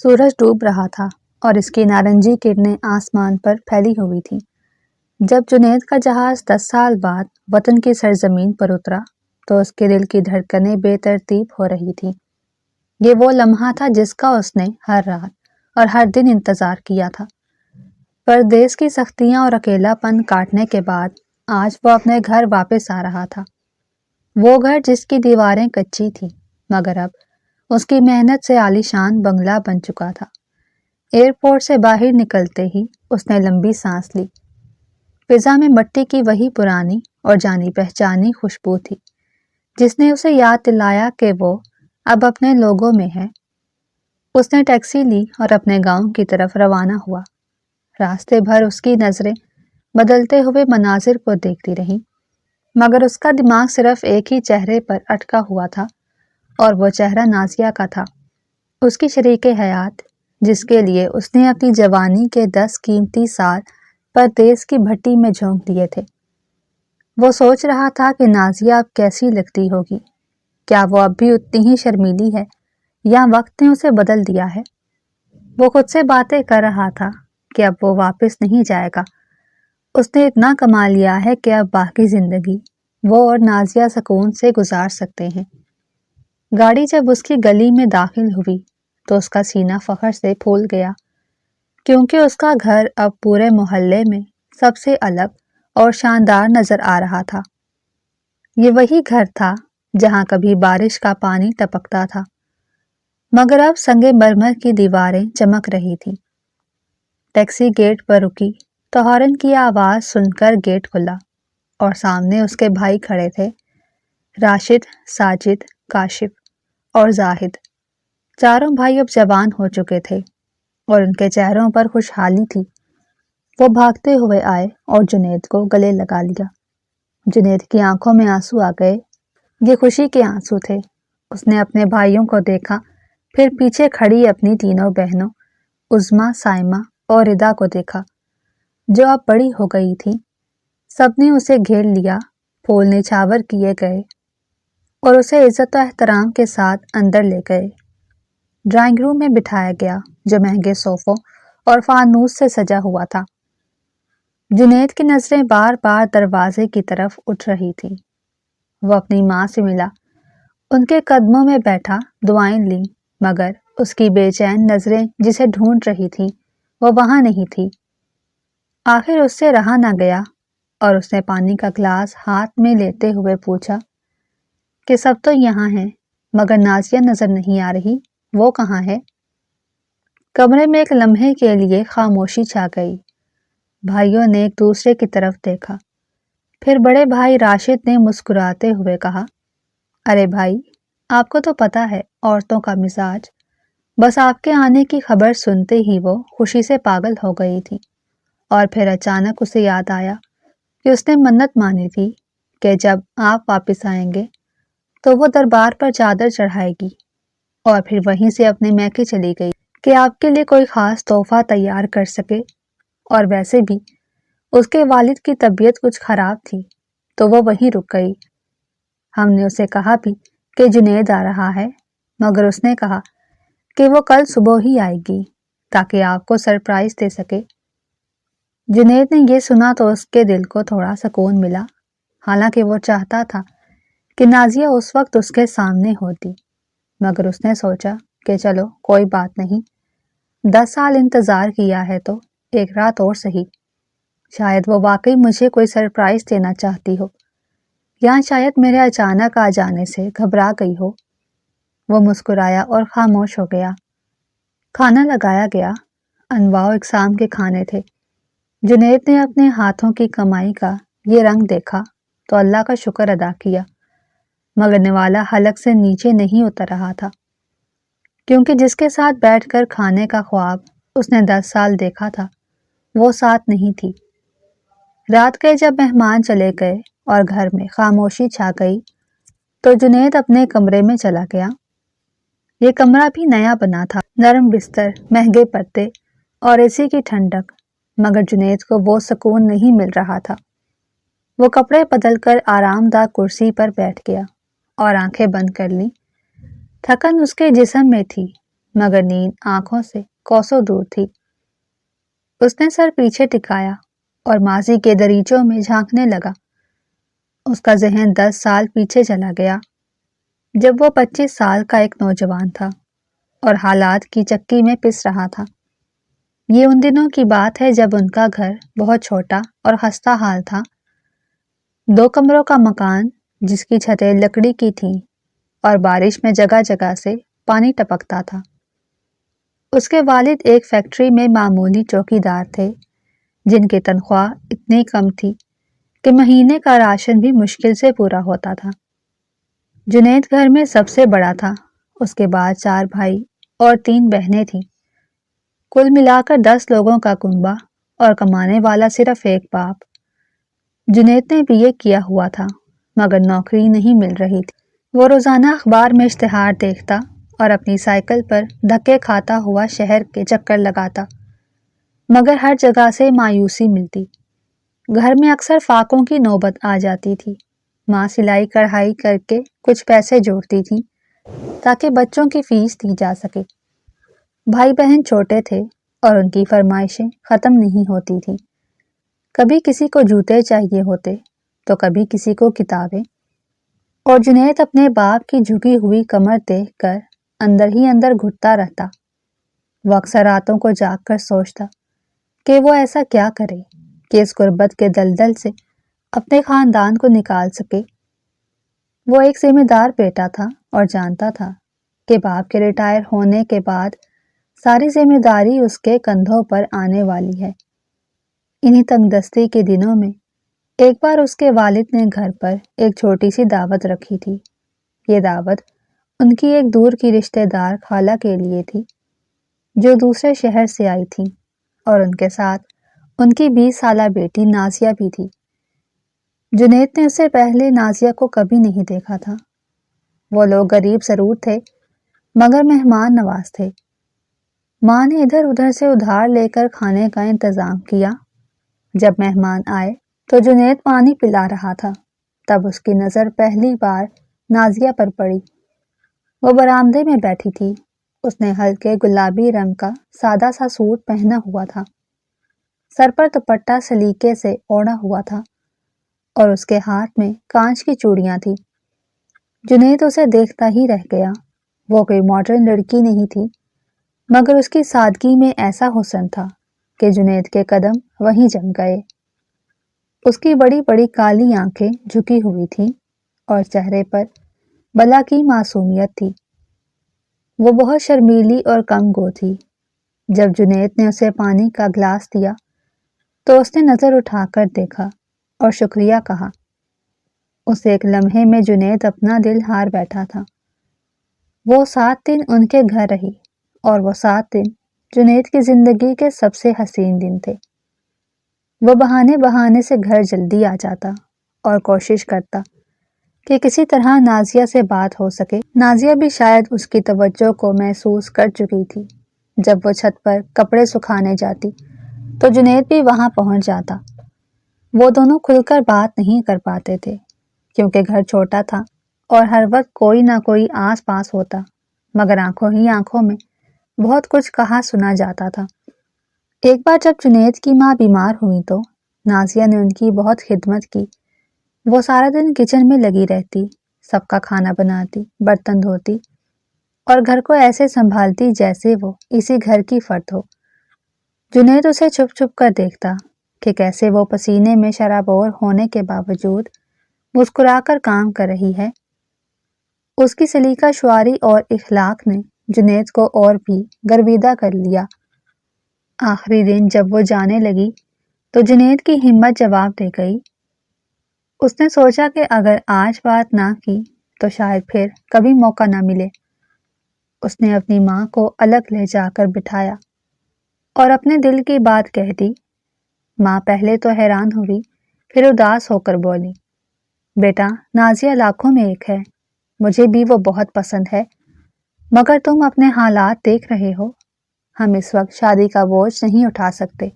سورج ڈوب رہا تھا اور اس کی نارنجی کرنیں آسمان پر پھیلی ہوئی تھیں جب جنید کا جہاز 10 سال بعد وطن کی سرزمین پر اترا تو اس کے دل کی دھڑکنیں بے ترتیب ہو رہی تھیں۔ یہ وہ لمحہ تھا جس کا اس نے ہر رات اور ہر دن انتظار کیا تھا۔ پردیس کی سختیاں اور اکیلا پن کاٹنے کے بعد آج وہ اپنے گھر واپس آ رہا تھا، وہ گھر جس کی دیواریں کچی تھیں مگر اب اس کی محنت سے عالیشان بنگلہ بن چکا تھا۔ ایئرپورٹ سے باہر نکلتے ہی اس نے لمبی سانس لی۔ فضا میں مٹی کی وہی پرانی اور جانی پہچانی خوشبو تھی جس نے اسے یاد دلایا کہ وہ اب اپنے لوگوں میں ہے۔ اس نے ٹیکسی لی اور اپنے گاؤں کی طرف روانہ ہوا۔ راستے بھر اس کی نظریں بدلتے ہوئے مناظر کو دیکھتی رہیں مگر اس کا دماغ صرف ایک ہی چہرے پر اٹکا ہوا تھا اور وہ چہرہ نازیہ کا تھا، اس کی شریک حیات جس کے لیے اس نے اپنی جوانی کے 10 قیمتی سال پردیس کی بھٹی میں جھونک دیے تھے۔ وہ سوچ رہا تھا کہ نازیہ اب کیسی لگتی ہوگی، کیا وہ اب بھی اتنی ہی شرمیلی ہے یا وقت نے اسے بدل دیا ہے؟ وہ خود سے باتیں کر رہا تھا کہ اب وہ واپس نہیں جائے گا، اس نے اتنا کما لیا ہے کہ اب باقی زندگی وہ اور نازیہ سکون سے گزار سکتے ہیں۔ گاڑی جب اس کی گلی میں داخل ہوئی تو اس کا سینہ فخر سے پھول گیا کیونکہ اس کا گھر اب پورے محلے میں سب سے الگ اور شاندار نظر آ رہا تھا۔ یہ وہی گھر تھا جہاں کبھی بارش کا پانی ٹپکتا تھا مگر اب سنگ مرمر کی دیواریں چمک رہی تھیں۔ ٹیکسی گیٹ پر رکی تو ہارن کی آواز سن کر گیٹ کھلا اور سامنے اس کے بھائی کھڑے تھے، راشد، ساجد، کاشف اور زاہد۔ چاروں بھائی اب جوان ہو چکے تھے اور ان کے چہروں پر خوشحالی تھی۔ وہ بھاگتے ہوئے آئے اور جنید کو گلے لگا لیا۔ جنید کی آنکھوں میں آنسو آ گئے، یہ خوشی کے آنسو تھے۔ اس نے اپنے بھائیوں کو دیکھا، پھر پیچھے کھڑی اپنی تینوں بہنوں عظمیٰ، سائمہ اور ردا کو دیکھا جو اب بڑی ہو گئی تھیں۔ سب نے اسے گھیر لیا، پھول نچھاور کیے گئے اور اسے عزت و احترام کے ساتھ اندر لے گئے۔ ڈرائنگ روم میں بٹھایا گیا جو مہنگے صوفوں اور فانوس سے سجا ہوا تھا۔ جنید کی نظریں بار بار دروازے کی طرف اٹھ رہی تھیں۔ وہ اپنی ماں سے ملا، ان کے قدموں میں بیٹھا، دعائیں لیں مگر اس کی بے چین نظریں جسے ڈھونڈ رہی تھیں وہ وہاں نہیں تھی۔ آخر اس سے رہا نہ گیا اور اس نے پانی کا گلاس ہاتھ میں لیتے ہوئے پوچھا کہ سب تو یہاں ہیں مگر نازیہ نظر نہیں آ رہی، وہ کہاں ہے؟ کمرے میں ایک لمحے کے لیے خاموشی چھا گئی۔ بھائیوں نے ایک دوسرے کی طرف دیکھا، پھر بڑے بھائی راشد نے مسکراتے ہوئے کہا، ارے بھائی، آپ کو تو پتہ ہے عورتوں کا مزاج، بس آپ کے آنے کی خبر سنتے ہی وہ خوشی سے پاگل ہو گئی تھی۔ اور پھر اچانک اسے یاد آیا کہ اس نے منت مانی تھی کہ جب آپ واپس آئیں گے تو وہ دربار پر چادر چڑھائے گی اور پھر وہیں سے اپنے میکے چلی گئی کہ آپ کے لیے کوئی خاص تحفہ تیار کر سکے، اور ویسے بھی اس کے والد کی طبیعت کچھ خراب تھی تو وہ وہیں رک گئی۔ ہم نے اسے کہا بھی کہ جنید آ رہا ہے مگر اس نے کہا کہ وہ کل صبح ہی آئے گی تاکہ آپ کو سرپرائز دے سکے۔ جنید نے یہ سنا تو اس کے دل کو تھوڑا سکون ملا، حالانکہ وہ چاہتا تھا کہ نازیہ اس وقت اس کے سامنے ہوتی، مگر اس نے سوچا کہ چلو کوئی بات نہیں، 10 سال انتظار کیا ہے تو ایک رات اور سہی، شاید وہ واقعی مجھے کوئی سرپرائز دینا چاہتی ہو یا شاید میرے اچانک آ جانے سے گھبرا گئی ہو۔ وہ مسکرایا اور خاموش ہو گیا۔ کھانا لگایا گیا، انواع و اقسام کے کھانے تھے۔ جنید نے اپنے ہاتھوں کی کمائی کا یہ رنگ دیکھا تو اللہ کا شکر ادا کیا مگر نوالا حلق سے نیچے نہیں اتر رہا تھا کیونکہ جس کے ساتھ بیٹھ کر کھانے کا خواب اس نے 10 سال دیکھا تھا وہ ساتھ نہیں تھی۔ رات کے جب مہمان چلے گئے اور گھر میں خاموشی چھا گئی تو جنید اپنے کمرے میں چلا گیا۔ یہ کمرہ بھی نیا بنا تھا، نرم بستر، مہنگے پردے اور اے سی کی ٹھنڈک، مگر جنید کو وہ سکون نہیں مل رہا تھا۔ وہ کپڑے بدل کر آرام دہ کرسی پر بیٹھ گیا اور آنکھیں بند کر لیں۔ تھکن اس کے جسم میں تھی مگر نیند آنکھوں سے کوسوں دور تھی۔ اس نے سر پیچھے ٹکایا اور ماضی کے دریچوں میں جھانکنے لگا۔ اس کا ذہن 10 سال پیچھے چلا گیا، جب وہ 25 سال کا ایک نوجوان تھا اور حالات کی چکی میں پس رہا تھا۔ یہ ان دنوں کی بات ہے جب ان کا گھر بہت چھوٹا اور خستہ حال تھا، 2 کمروں کا مکان جس کی چھتیں لکڑی کی تھیں اور بارش میں جگہ جگہ سے پانی ٹپکتا تھا۔ اس کے والد ایک فیکٹری میں معمولی چوکیدار تھے جن کی تنخواہ اتنی کم تھی کہ مہینے کا راشن بھی مشکل سے پورا ہوتا تھا۔ جنید گھر میں سب سے بڑا تھا، اس کے بعد 4 بھائی اور 3 بہنیں تھیں۔ کل ملا کر 10 لوگوں کا کنبہ اور کمانے والا صرف ایک باپ۔ جنید نے BA کیا ہوا تھا مگر نوکری نہیں مل رہی تھی۔ وہ روزانہ اخبار میں اشتہار دیکھتا اور اپنی سائیکل پر دھکے کھاتا ہوا شہر کے چکر لگاتا، مگر ہر جگہ سے مایوسی ملتی۔ گھر میں اکثر فاقوں کی نوبت آ جاتی تھی۔ ماں سلائی کڑھائی کر کے کچھ پیسے جوڑتی تھی تاکہ بچوں کی فیس دی جا سکے۔ بھائی بہن چھوٹے تھے اور ان کی فرمائشیں ختم نہیں ہوتی تھیں۔ کبھی کسی کو جوتے چاہیے ہوتے تو کبھی کسی کو کتابیں، اور جنید اپنے باپ کی جھکی ہوئی کمر دیکھ کر اندر ہی اندر گھٹتا رہتا۔ وہ اکثر راتوں کو جاگ کر سوچتا کہ وہ ایسا کیا کرے کہ اس غربت کے دلدل سے اپنے خاندان کو نکال سکے۔ وہ ایک ذمہ دار بیٹا تھا اور جانتا تھا کہ باپ کے ریٹائر ہونے کے بعد ساری ذمہ داری اس کے کندھوں پر آنے والی ہے۔ انہی تنگ دستی کے دنوں میں ایک بار اس کے والد نے گھر پر ایک چھوٹی سی دعوت رکھی تھی۔ یہ دعوت ان کی ایک دور کی رشتہ دار خالہ کے لیے تھی جو دوسرے شہر سے آئی تھی، اور ان کے ساتھ ان کی 20 سالہ بیٹی نازیہ بھی تھی۔ جنید نے اس سے پہلے نازیہ کو کبھی نہیں دیکھا تھا۔ وہ لوگ غریب ضرور تھے مگر مہمان نواز تھے۔ ماں نے ادھر ادھر سے ادھار لے کر کھانے کا انتظام کیا۔ جب مہمان آئے تو جنید پانی پلا رہا تھا، تب اس کی نظر پہلی بار نازیہ پر پڑی۔ وہ برآمدے میں بیٹھی تھی۔ اس نے ہلکے گلابی رنگ کا سادہ سا سوٹ پہنا ہوا تھا، سر پر دوپٹہ سلیقے سے اوڑھا ہوا تھا اور اس کے ہاتھ میں کانچ کی چوڑیاں تھیں۔ جنید اسے دیکھتا ہی رہ گیا۔ وہ کوئی ماڈرن لڑکی نہیں تھی مگر اس کی سادگی میں ایسا حسن تھا کہ جنید کے قدم وہیں جم گئے۔ اس کی بڑی بڑی کالی آنکھیں جھکی ہوئی تھیں اور چہرے پر بلا کی معصومیت تھی۔ وہ بہت شرمیلی اور کم گو تھی۔ جب جنید نے اسے پانی کا گلاس دیا تو اس نے نظر اٹھا کر دیکھا اور شکریہ کہا۔ اس ایک لمحے میں جنید اپنا دل ہار بیٹھا تھا۔ وہ 7 دن ان کے گھر رہی اور وہ 7 دن جنید کی زندگی کے سب سے حسین دن تھے۔ وہ بہانے بہانے سے گھر جلدی آ جاتا اور کوشش کرتا کہ کسی طرح نازیہ سے بات ہو سکے۔ نازیہ بھی شاید اس کی توجہ کو محسوس کر چکی تھی۔ جب وہ چھت پر کپڑے سکھانے جاتی تو جنید بھی وہاں پہنچ جاتا۔ وہ دونوں کھل کر بات نہیں کر پاتے تھے کیونکہ گھر چھوٹا تھا اور ہر وقت کوئی نہ کوئی آس پاس ہوتا، مگر آنکھوں ہی آنکھوں میں بہت کچھ کہا سنا جاتا تھا۔ ایک بار جب جنید کی ماں بیمار ہوئی تو نازیہ نے ان کی بہت خدمت کی۔ وہ سارا دن کچن میں لگی رہتی، سب کا کھانا بناتی، برتن دھوتی اور گھر کو ایسے سنبھالتی جیسے وہ اسی گھر کی فرد ہو۔ جنید اسے چھپ چھپ کر دیکھتا کہ کیسے وہ پسینے میں شرابور ہونے کے باوجود مسکرا کر کام کر رہی ہے۔ اس کی سلیقہ شعاری اور اخلاق نے جنید کو اور بھی گرویدہ کر لیا۔ آخری دن جب وہ جانے لگی تو جنید کی ہمت جواب دے گئی۔ اس نے سوچا کہ اگر آج بات نہ کی تو شاید پھر کبھی موقع نہ ملے۔ اس نے اپنی ماں کو الگ لے جا کر بٹھایا اور اپنے دل کی بات کہہ دی۔ ماں پہلے تو حیران ہوئی، پھر اداس ہو کر بولی، بیٹا نازیہ لاکھوں میں ایک ہے، مجھے بھی وہ بہت پسند ہے، مگر تم اپنے حالات دیکھ رہے ہو، ہم اس وقت شادی کا بوجھ نہیں اٹھا سکتے۔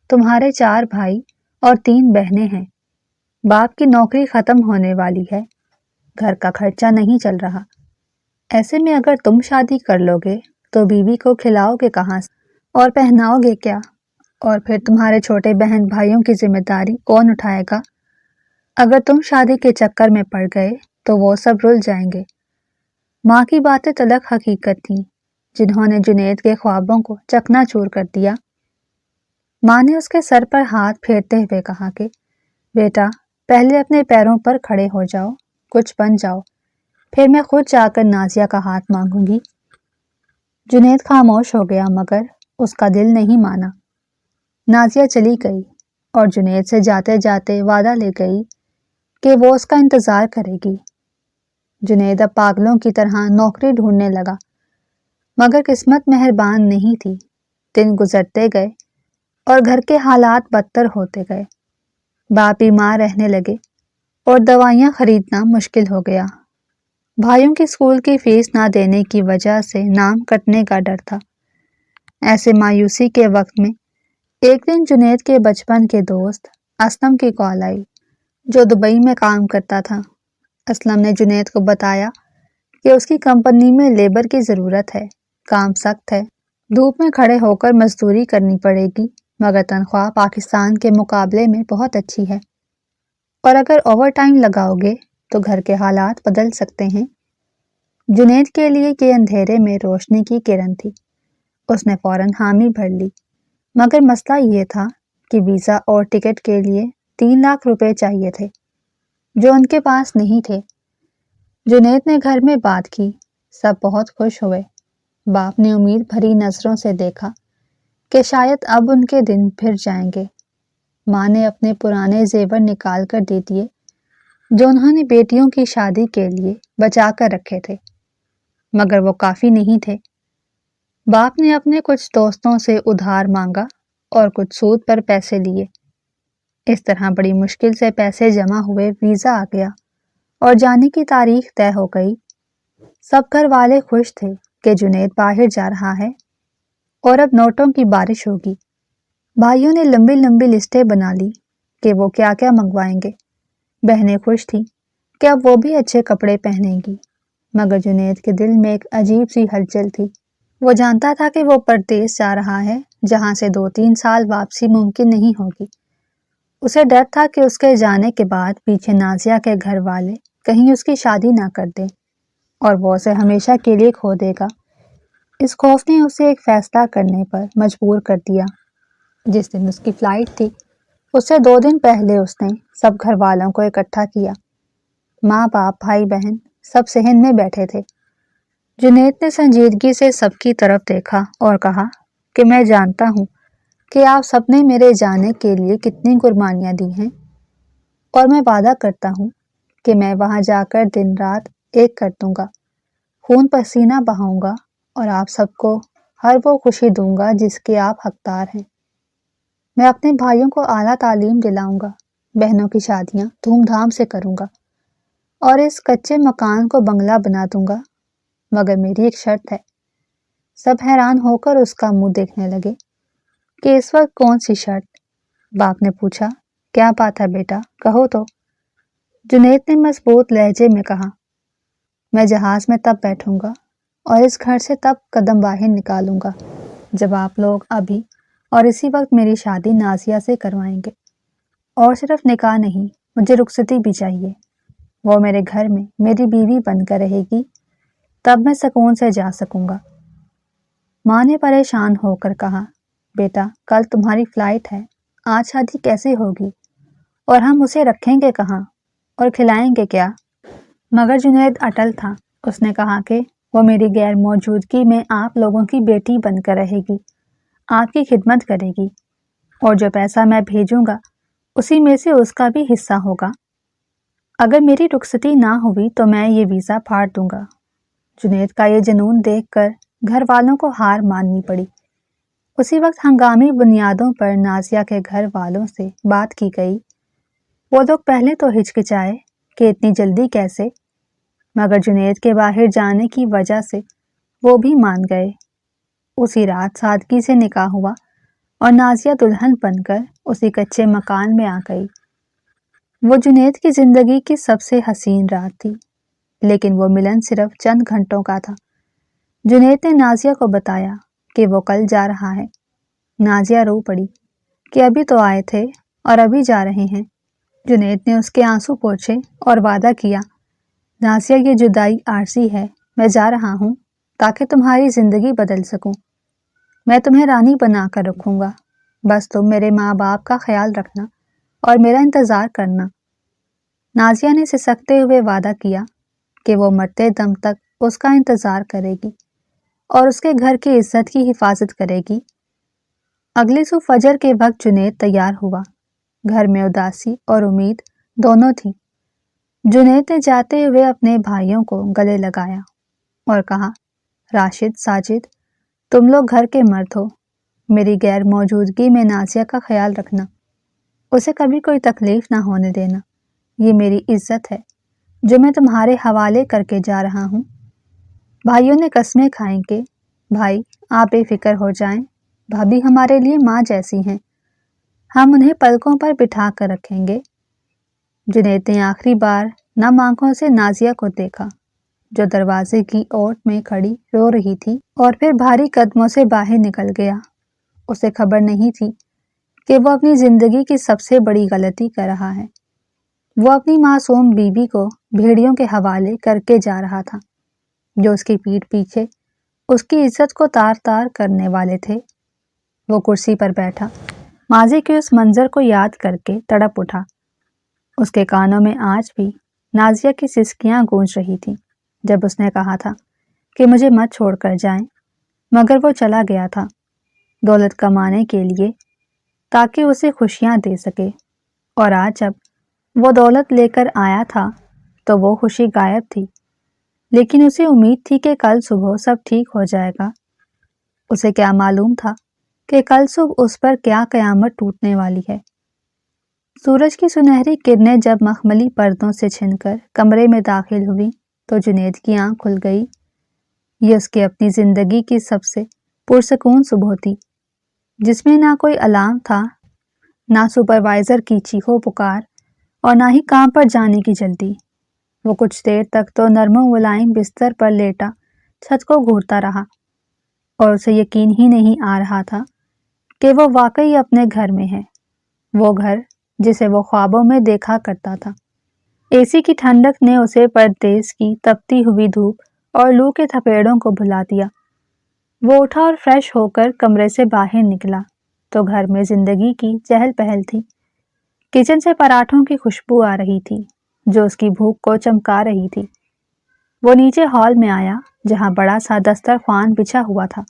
تمہارے 4 بھائی اور 3 بہنیں ہیں، باپ کی نوکری ختم ہونے والی ہے، گھر کا خرچہ نہیں چل رہا۔ ایسے میں اگر تم شادی کر لو گے تو بیوی کو کھلاؤ گے کہاں سے اور پہناؤ گے کیا؟ اور پھر تمہارے چھوٹے بہن بھائیوں کی ذمہ داری کون اٹھائے گا؟ اگر تم شادی کے چکر میں پڑ گئے تو وہ سب رل جائیں گے۔ ماں کی باتیں تلخ حقیقت تھیں جنہوں نے جنید کے خوابوں کو چکنا چور کر دیا۔ ماں نے اس کے سر پر ہاتھ پھیرتے ہوئے کہا کہ بیٹا، پہلے اپنے پیروں پر کھڑے ہو جاؤ، کچھ بن جاؤ، پھر میں خود جا کر نازیہ کا ہاتھ مانگوں گی۔ جنید خاموش ہو گیا مگر اس کا دل نہیں مانا۔ نازیہ چلی گئی اور جنید سے جاتے جاتے وعدہ لے گئی کہ وہ اس کا انتظار کرے گی۔ جنید اب پاگلوں کی طرح نوکری ڈھونڈنے لگا مگر قسمت مہربان نہیں تھی۔ دن گزرتے گئے اور گھر کے حالات بدتر ہوتے گئے۔ باپ بیمار رہنے لگے اور دوائیاں خریدنا مشکل ہو گیا۔ بھائیوں کی اسکول کی فیس نہ دینے کی وجہ سے نام کٹنے کا ڈر تھا۔ ایسے مایوسی کے وقت میں ایک دن جنید کے بچپن کے دوست اسلم کی کال آئی جو دبئی میں کام کرتا تھا۔ اسلم نے جنید کو بتایا کہ اس کی کمپنی میں لیبر کی ضرورت ہے، کام سخت ہے، دھوپ میں کھڑے ہو کر مزدوری کرنی پڑے گی مگر تنخواہ پاکستان کے مقابلے میں بہت اچھی ہے، اور اگر اوور ٹائم لگاؤ گے تو گھر کے حالات بدل سکتے ہیں۔ جنید کے لیے یہ اندھیرے میں روشنی کی کرن تھی۔ اس نے فوراً حامی بھر لی مگر مسئلہ یہ تھا کہ ویزا اور ٹکٹ کے لیے 3 لاکھ روپے چاہیے تھے جو ان کے پاس نہیں تھے۔ جنید نے گھر میں بات کی، سب بہت خوش ہوئے۔ باپ نے امید بھری نظروں سے دیکھا کہ شاید اب ان کے دن پھر جائیں گے۔ ماں نے اپنے پرانے زیور نکال کر دے دیے جو انہوں نے بیٹیوں کی شادی کے لیے بچا کر رکھے تھے مگر وہ کافی نہیں تھے۔ باپ نے اپنے کچھ دوستوں سے ادھار مانگا اور کچھ سود پر پیسے لیے۔ اس طرح بڑی مشکل سے پیسے جمع ہوئے، ویزا آ گیا اور جانے کی تاریخ طے ہو گئی۔ سب گھر والے خوش تھے کہ جنید باہر جا رہا ہے اور اب نوٹوں کی بارش ہوگی۔ بھائیوں نے لمبی لمبی لسٹیں بنا لی کہ وہ کیا کیا منگوائیں گے۔ بہنیں خوش تھیں کہ اب وہ بھی اچھے کپڑے پہنیں گی مگر جنید کے دل میں ایک عجیب سی ہلچل تھی۔ وہ جانتا تھا کہ وہ پردیس جا رہا ہے جہاں سے 2-3 سال واپسی ممکن نہیں ہوگی۔ اسے ڈر تھا کہ اس کے جانے کے بعد پیچھے نازیہ کے گھر والے کہیں اس کی شادی نہ کر دیں اور وہ اسے ہمیشہ کے لیے کھو دے گا۔ اس خوف نے اسے ایک فیصلہ کرنے پر مجبور کر دیا۔ جس دن اس کی فلائٹ تھی اس سے 2 دن پہلے اس نے سب گھر والوں کو اکٹھا کیا۔ ماں باپ بھائی بہن سب صحن میں بیٹھے تھے۔ جنید نے سنجیدگی سے سب کی طرف دیکھا اور کہا کہ میں جانتا ہوں کہ آپ سب نے میرے جانے کے لیے کتنی قربانیاں دی ہیں اور میں وعدہ کرتا ہوں کہ میں وہاں جا کر دن رات ایک کر دوں گا، خون پسینہ بہاؤں گا اور آپ سب کو ہر وہ خوشی دوں گا جس کے آپ حقدار ہیں۔ میں اپنے بھائیوں کو اعلیٰ تعلیم دلاؤں گا، بہنوں کی شادیاں دھوم دھام سے کروں گا اور اس کچے مکان کو بنگلہ بنا دوں گا مگر میری ایک شرط ہے۔ سب حیران ہو کر اس کا منہ دیکھنے لگے کہ اس وقت کون سی شرط؟ باپ نے پوچھا، کیا بات ہے بیٹا، کہو تو۔ جنید نے مضبوط لہجے میں کہا، میں جہاز میں تب بیٹھوں گا اور اس گھر سے تب قدم باہر نکالوں گا جب آپ لوگ ابھی اور اسی وقت میری شادی نازیہ سے کروائیں گے، اور صرف نکاح نہیں، مجھے رخصتی بھی چاہیے۔ وہ میرے گھر میں میری بیوی بن کر رہے گی، تب میں سکون سے جا سکوں گا۔ ماں نے پریشان ہو کر کہا، بیٹا کل تمہاری فلائٹ ہے، آج شادی کیسے ہوگی اور ہم اسے رکھیں گے کہاں اور کھلائیں گے کیا؟ مگر جنید اٹل تھا۔ اس نے کہا کہ وہ میری غیر موجودگی میں آپ لوگوں کی بیٹی بن کر رہے گی، آپ کی خدمت کرے گی اور جو پیسہ میں بھیجوں گا اسی میں سے اس کا بھی حصہ ہوگا۔ اگر میری رخصتی نہ ہوئی تو میں یہ ویزا پھاڑ دوں گا۔ جنید کا یہ جنون دیکھ کر گھر والوں کو ہار ماننی پڑی۔ اسی وقت ہنگامی بنیادوں پر نازیہ کے گھر والوں سے بات کی گئی۔ وہ لوگ پہلے تو ہچکچائے کہ اتنی جلدی کیسے، مگر جنید کے باہر جانے کی وجہ سے وہ بھی مان گئے۔ اسی رات سادگی سے نکاح ہوا اور نازیہ دلہن بن کر اسی کچے مکان میں آ گئی۔ وہ جنید کی زندگی کی سب سے حسین رات تھی، لیکن وہ ملن صرف چند گھنٹوں کا تھا۔ جنید نے نازیہ کو بتایا کہ وہ کل جا رہا ہے۔ نازیہ رو پڑی کہ ابھی تو آئے تھے اور ابھی جا رہے ہیں۔ جنید نے اس کے آنسو پوچھے اور وعدہ کیا، نازیہ یہ جدائی عارضی ہے، میں جا رہا ہوں تاکہ تمہاری زندگی بدل سکوں۔ میں تمہیں رانی بنا کر رکھوں گا، بس تم میرے ماں باپ کا خیال رکھنا اور میرا انتظار کرنا۔ نازیہ نے سسکتے ہوئے وعدہ کیا کہ وہ مرتے دم تک اس کا انتظار کرے گی اور اس کے گھر کی عزت کی حفاظت کرے گی۔ اگلی صبح فجر کے وقت جنید تیار ہوا۔ گھر میں اداسی اور امید دونوں تھی۔ جنید نے جاتے ہوئے اپنے بھائیوں کو گلے لگایا اور کہا، راشد، ساجد، تم لوگ گھر کے مرد ہو، میری غیر موجودگی میں نازیہ کا خیال رکھنا، اسے کبھی کوئی تکلیف نہ ہونے دینا، یہ میری عزت ہے جو میں تمہارے حوالے کر کے جا رہا ہوں۔ بھائیوں نے قسمیں کھائیں کہ بھائی آپ بے فکر ہو جائیں، بھابھی ہمارے لیے ماں جیسی ہیں، ہم انہیں پلکوں پر بٹھا کر رکھیں گے۔ جنید نے آخری بار نم آنکھوں سے نازیہ کو دیکھا جو دروازے کی اوٹ میں کھڑی رو رہی تھی، اور پھر بھاری قدموں سے باہر نکل گیا۔ اسے خبر نہیں تھی کہ وہ اپنی زندگی کی سب سے بڑی غلطی کر رہا ہے۔ وہ اپنی معصوم بیوی کو بھیڑیوں کے حوالے کر کے جا رہا تھا جو اس کی پیٹھ پیچھے اس کی عزت کو تار تار کرنے والے تھے۔ وہ کرسی پر بیٹھا ماضی کے اس منظر کو یاد کر کے تڑپ اٹھا۔ اس کے کانوں میں آج بھی نازیہ کی سسکیاں گونج رہی تھیں جب اس نے کہا تھا کہ مجھے مت چھوڑ کر جائیں، مگر وہ چلا گیا تھا دولت کمانے کے لیے تاکہ اسے خوشیاں دے سکے، اور آج جب وہ دولت لے کر آیا تھا تو وہ خوشی غائب تھی، لیکن اسے امید تھی کہ کل صبح سب ٹھیک ہو جائے گا۔ اسے کیا معلوم تھا کہ کل صبح اس پر کیا قیامت ٹوٹنے والی ہے۔ سورج کی سنہری کرنیں جب مخملی پردوں سے چھن کر کمرے میں داخل ہوئی تو جنید کی آنکھ کھل گئی۔ یہ اس کی اپنی زندگی کی سب سے پرسکون صبح تھی، جس میں نہ کوئی الارم تھا، نہ سپروائزر کی چیخو پکار، اور نہ ہی کام پر جانے کی جلدی۔ وہ کچھ دیر تک تو نرم و ملائم بستر پر لیٹا چھت کو گھورتا رہا، اور اسے یقین ہی نہیں آ رہا تھا کہ وہ واقعی اپنے گھر میں ہے، وہ گھر جسے وہ خوابوں میں دیکھا کرتا تھا۔ اے سی کی ٹھنڈک نے اسے پردیس کی تپتی ہوئی دھوپ اور لو کے تھپیڑوں کو بھلا دیا۔ وہ اٹھا اور فریش ہو کر کمرے سے باہر نکلا تو گھر میں زندگی کی چہل پہل تھی۔ کچن سے پراٹھوں کی خوشبو آ رہی تھی جو اس کی بھوک کو چمکا رہی تھی۔ وہ نیچے ہال میں آیا جہاں بڑا سا دسترخوان بچھا ہوا تھا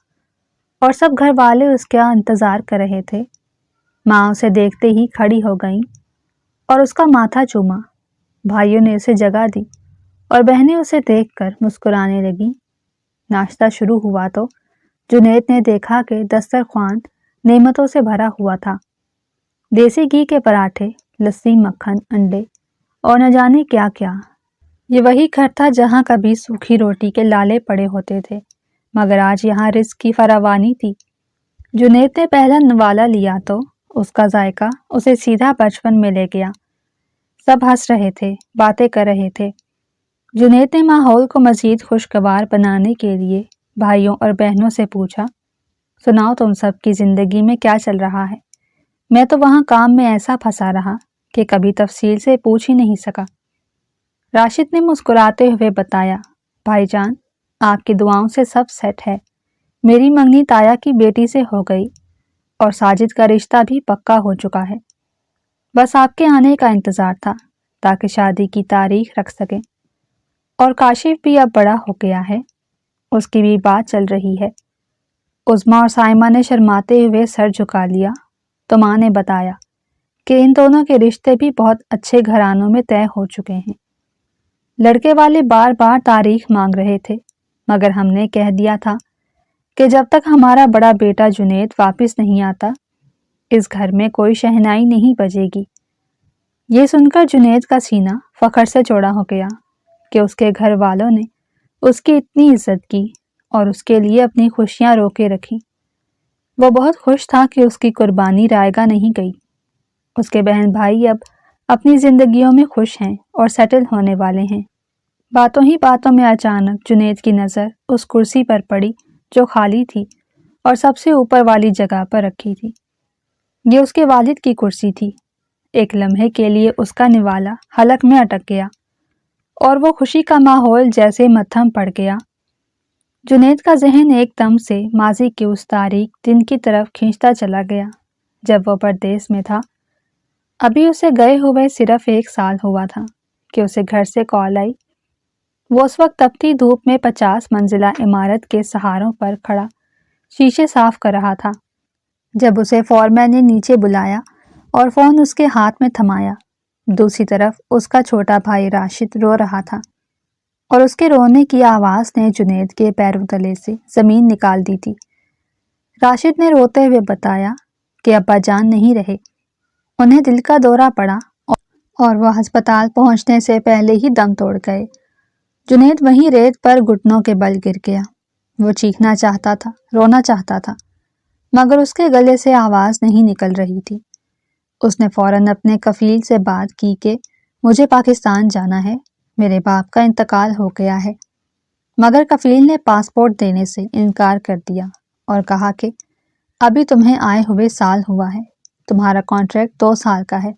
اور سب گھر والے اس کا انتظار کر رہے تھے۔ ماں اسے دیکھتے ہی کھڑی ہو گئیں اور اس کا ماتھا چوما۔ بھائیوں نے اسے جگہ دی اور بہنیں اسے دیکھ کر مسکرانے لگیں۔ ناشتہ شروع ہوا تو جنید نے دیکھا کہ دسترخوان نعمتوں سے بھرا ہوا تھا۔ دیسی گھی کے پراٹھے، لسی، مکھن، انڈے اور نہ جانے کیا کیا۔ یہ وہی گھر تھا جہاں کبھی سوکھی روٹی کے لالے پڑے ہوتے تھے، مگر آج یہاں رزق کی فراوانی تھی۔ جنید نے پہلا نوالا لیا تو اس کا ذائقہ اسے سیدھا بچپن میں لے گیا۔ سب ہنس رہے تھے، باتیں کر رہے تھے۔ جنید نے ماحول کو مزید خوشگوار بنانے کے لیے بھائیوں اور بہنوں سے پوچھا، سناؤ تم سب کی زندگی میں کیا چل رہا ہے؟ میں تو وہاں کام میں ایسا پھنسا رہا کہ کبھی تفصیل سے پوچھ ہی نہیں سکا۔ راشد نے مسکراتے ہوئے بتایا، بھائی جان، آپ کی دعاؤں سے سب سیٹ ہے۔ میری منگنی تایا کی بیٹی سے ہو گئی اور ساجد کا رشتہ بھی پکا ہو چکا ہے۔ بس آپ کے آنے کا انتظار تھا تاکہ شادی کی تاریخ رکھ سکیں۔ اور کاشف بھی اب بڑا ہو گیا ہے، اس کی بھی بات چل رہی ہے۔ عظمیٰ اور سائمہ نے شرماتے ہوئے سر جھکا لیا تو ماں نے بتایا کہ ان دونوں کے رشتے بھی بہت اچھے گھرانوں میں طے ہو چکے ہیں۔ لڑکے والے بار بار تاریخ مانگ رہے تھے، مگر ہم نے کہہ دیا تھا کہ جب تک ہمارا بڑا بیٹا جنید واپس نہیں آتا اس گھر میں کوئی شہنائی نہیں بجے گی۔ یہ سن کر جنید کا سینہ فخر سے چوڑا ہو گیا کہ اس کے گھر والوں نے اس کی اتنی عزت کی اور اس کے لیے اپنی خوشیاں روکے رکھی۔ وہ بہت خوش تھا کہ اس کی قربانی رائگاں نہیں گئی۔ اس کے بہن بھائی اب اپنی زندگیوں میں خوش ہیں اور سیٹل ہونے والے ہیں۔ باتوں ہی باتوں میں اچانک جنید کی نظر اس کرسی پر پڑی جو خالی تھی اور سب سے اوپر والی جگہ پر رکھی تھی۔ یہ اس کے والد کی کرسی تھی۔ ایک لمحے کے لیے اس کا نوالا حلق میں اٹک گیا اور وہ خوشی کا ماحول جیسے متھم پڑ گیا۔ جنید کا ذہن ایک دم سے ماضی کے اس تاریک دن کی طرف کھینچتا چلا گیا جب وہ پردیس میں تھا۔ ابھی اسے گئے ہوئے صرف 1 سال ہوا تھا کہ اسے گھر سے کال آئی۔ وہ اس وقت تپتی دھوپ میں 50 منزلہ عمارت کے سہاروں پر کھڑا شیشے صاف کر رہا تھا جب اسے فورمین نے نیچے بلایا اور فون اس کے ہاتھ میں تھمایا۔ دوسری طرف اس کا چھوٹا بھائی راشد رو رہا تھا اور اس کے رونے کی آواز نے جنید کے پیروں تلے سے زمین نکال دی تھی۔ راشد نے روتے ہوئے بتایا کہ ابا جان نہیں رہے، انہیں دل کا دورہ پڑا اور وہ ہسپتال پہنچنے سے پہلے ہی دم توڑ گئے۔ جنید وہیں ریت پر گھٹنوں کے بل گر گیا۔ وہ چیخنا چاہتا تھا، رونا چاہتا تھا، مگر اس کے گلے سے آواز نہیں نکل رہی تھی۔ اس نے فوراً اپنے کفیل سے بات کی کہ مجھے پاکستان جانا ہے، میرے باپ کا انتقال ہو گیا ہے، مگر کفیل نے پاسپورٹ دینے سے انکار کر دیا اور کہا کہ ابھی تمہیں آئے ہوئے سال ہوا ہے، تمہارا کانٹریکٹ 2 سال کا ہے،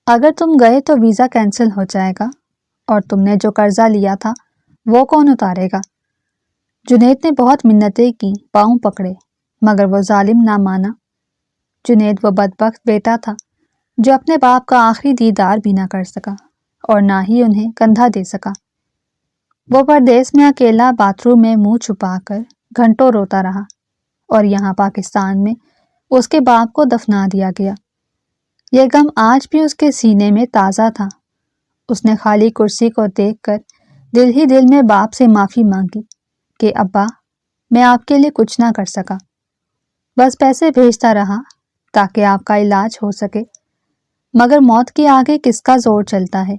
اگر تم گئے تو ویزا کینسل ہو جائے گا اور تم نے جو قرضہ لیا تھا وہ کون اتارے گا؟ جنید نے بہت منتیں کی، پاؤں پکڑے، مگر وہ ظالم نہ مانا۔ جنید وہ بدبخت بیٹا تھا جو اپنے باپ کا آخری دیدار بھی نہ کر سکا اور نہ ہی انہیں کندھا دے سکا۔ وہ پردیس میں اکیلا باتھ روم میں منہ چھپا کر گھنٹوں روتا رہا اور یہاں پاکستان میں اس کے باپ کو دفنا دیا گیا۔ یہ غم آج بھی اس کے سینے میں تازہ تھا۔ اس نے خالی کرسی کو دیکھ کر دل ہی دل میں باپ سے معافی مانگی کہ ابا میں آپ کے لیے کچھ نہ کر سکا، بس پیسے بھیجتا رہا تاکہ آپ کا علاج ہو سکے، مگر موت کے آگے کس کا زور چلتا ہے۔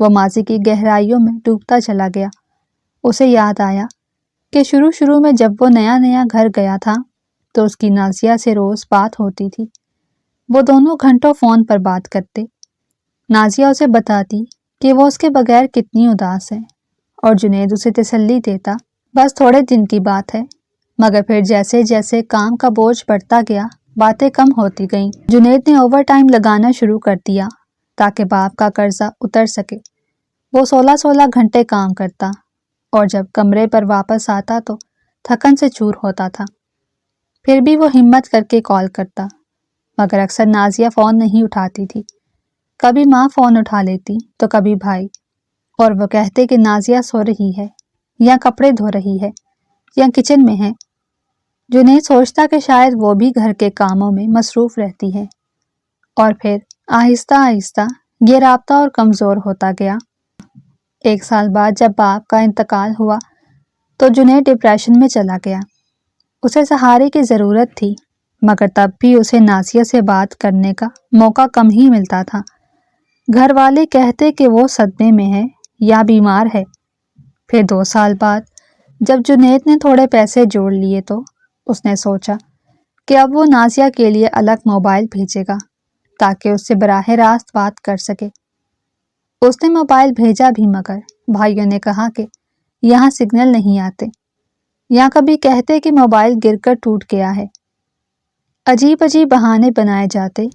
وہ ماضی کی گہرائیوں میں ڈوبتا چلا گیا۔ اسے یاد آیا کہ شروع میں جب وہ نیا گھر گیا تھا تو اس کی نازیہ سے روز بات ہوتی تھی۔ وہ دونوں گھنٹوں فون پر بات کرتے۔ نازیہ اسے بتاتی کہ وہ اس کے بغیر کتنی اداس ہے اور جنید اسے تسلی دیتا بس تھوڑے دن کی بات ہے، مگر پھر جیسے جیسے کام کا بوجھ بڑھتا گیا باتیں کم ہوتی گئیں۔ جنید نے اوور ٹائم لگانا شروع کر دیا تاکہ باپ کا قرضہ اتر سکے۔ وہ 16 گھنٹے کام کرتا اور جب کمرے پر واپس آتا تو تھکن سے چور ہوتا تھا۔ پھر بھی وہ ہمت کر کے کال کرتا، مگر اکثر نازیہ فون نہیں اٹھاتی تھی۔ کبھی ماں فون اٹھا لیتی تو کبھی بھائی، اور وہ کہتے کہ نازیہ سو رہی ہے یا کپڑے دھو رہی ہے یا کچن میں ہے۔ جنید سوچتا کہ شاید وہ بھی گھر کے کاموں میں مصروف رہتی ہے، اور پھر آہستہ آہستہ یہ رابطہ اور کمزور ہوتا گیا۔ 1 سال بعد جب باپ کا انتقال ہوا تو جنید ڈپریشن میں چلا گیا۔ اسے سہارے کی ضرورت تھی، مگر تب بھی اسے نازیہ سے بات کرنے کا موقع کم ہی ملتا تھا۔ گھر والے کہتے کہ وہ صدمے میں ہے یا بیمار ہے۔ پھر 2 سال بعد جب جنید نے تھوڑے پیسے جوڑ لیے تو اس نے سوچا کہ اب وہ نازیہ کے لیے الگ موبائل بھیجے گا تاکہ اس سے براہ راست بات کر سکے۔ اس نے موبائل بھیجا بھی، مگر بھائیوں نے کہا کہ یہاں سگنل نہیں آتے، یا کبھی کہتے کہ موبائل گر کر ٹوٹ گیا ہے۔ عجیب بہانے بنائے جاتے۔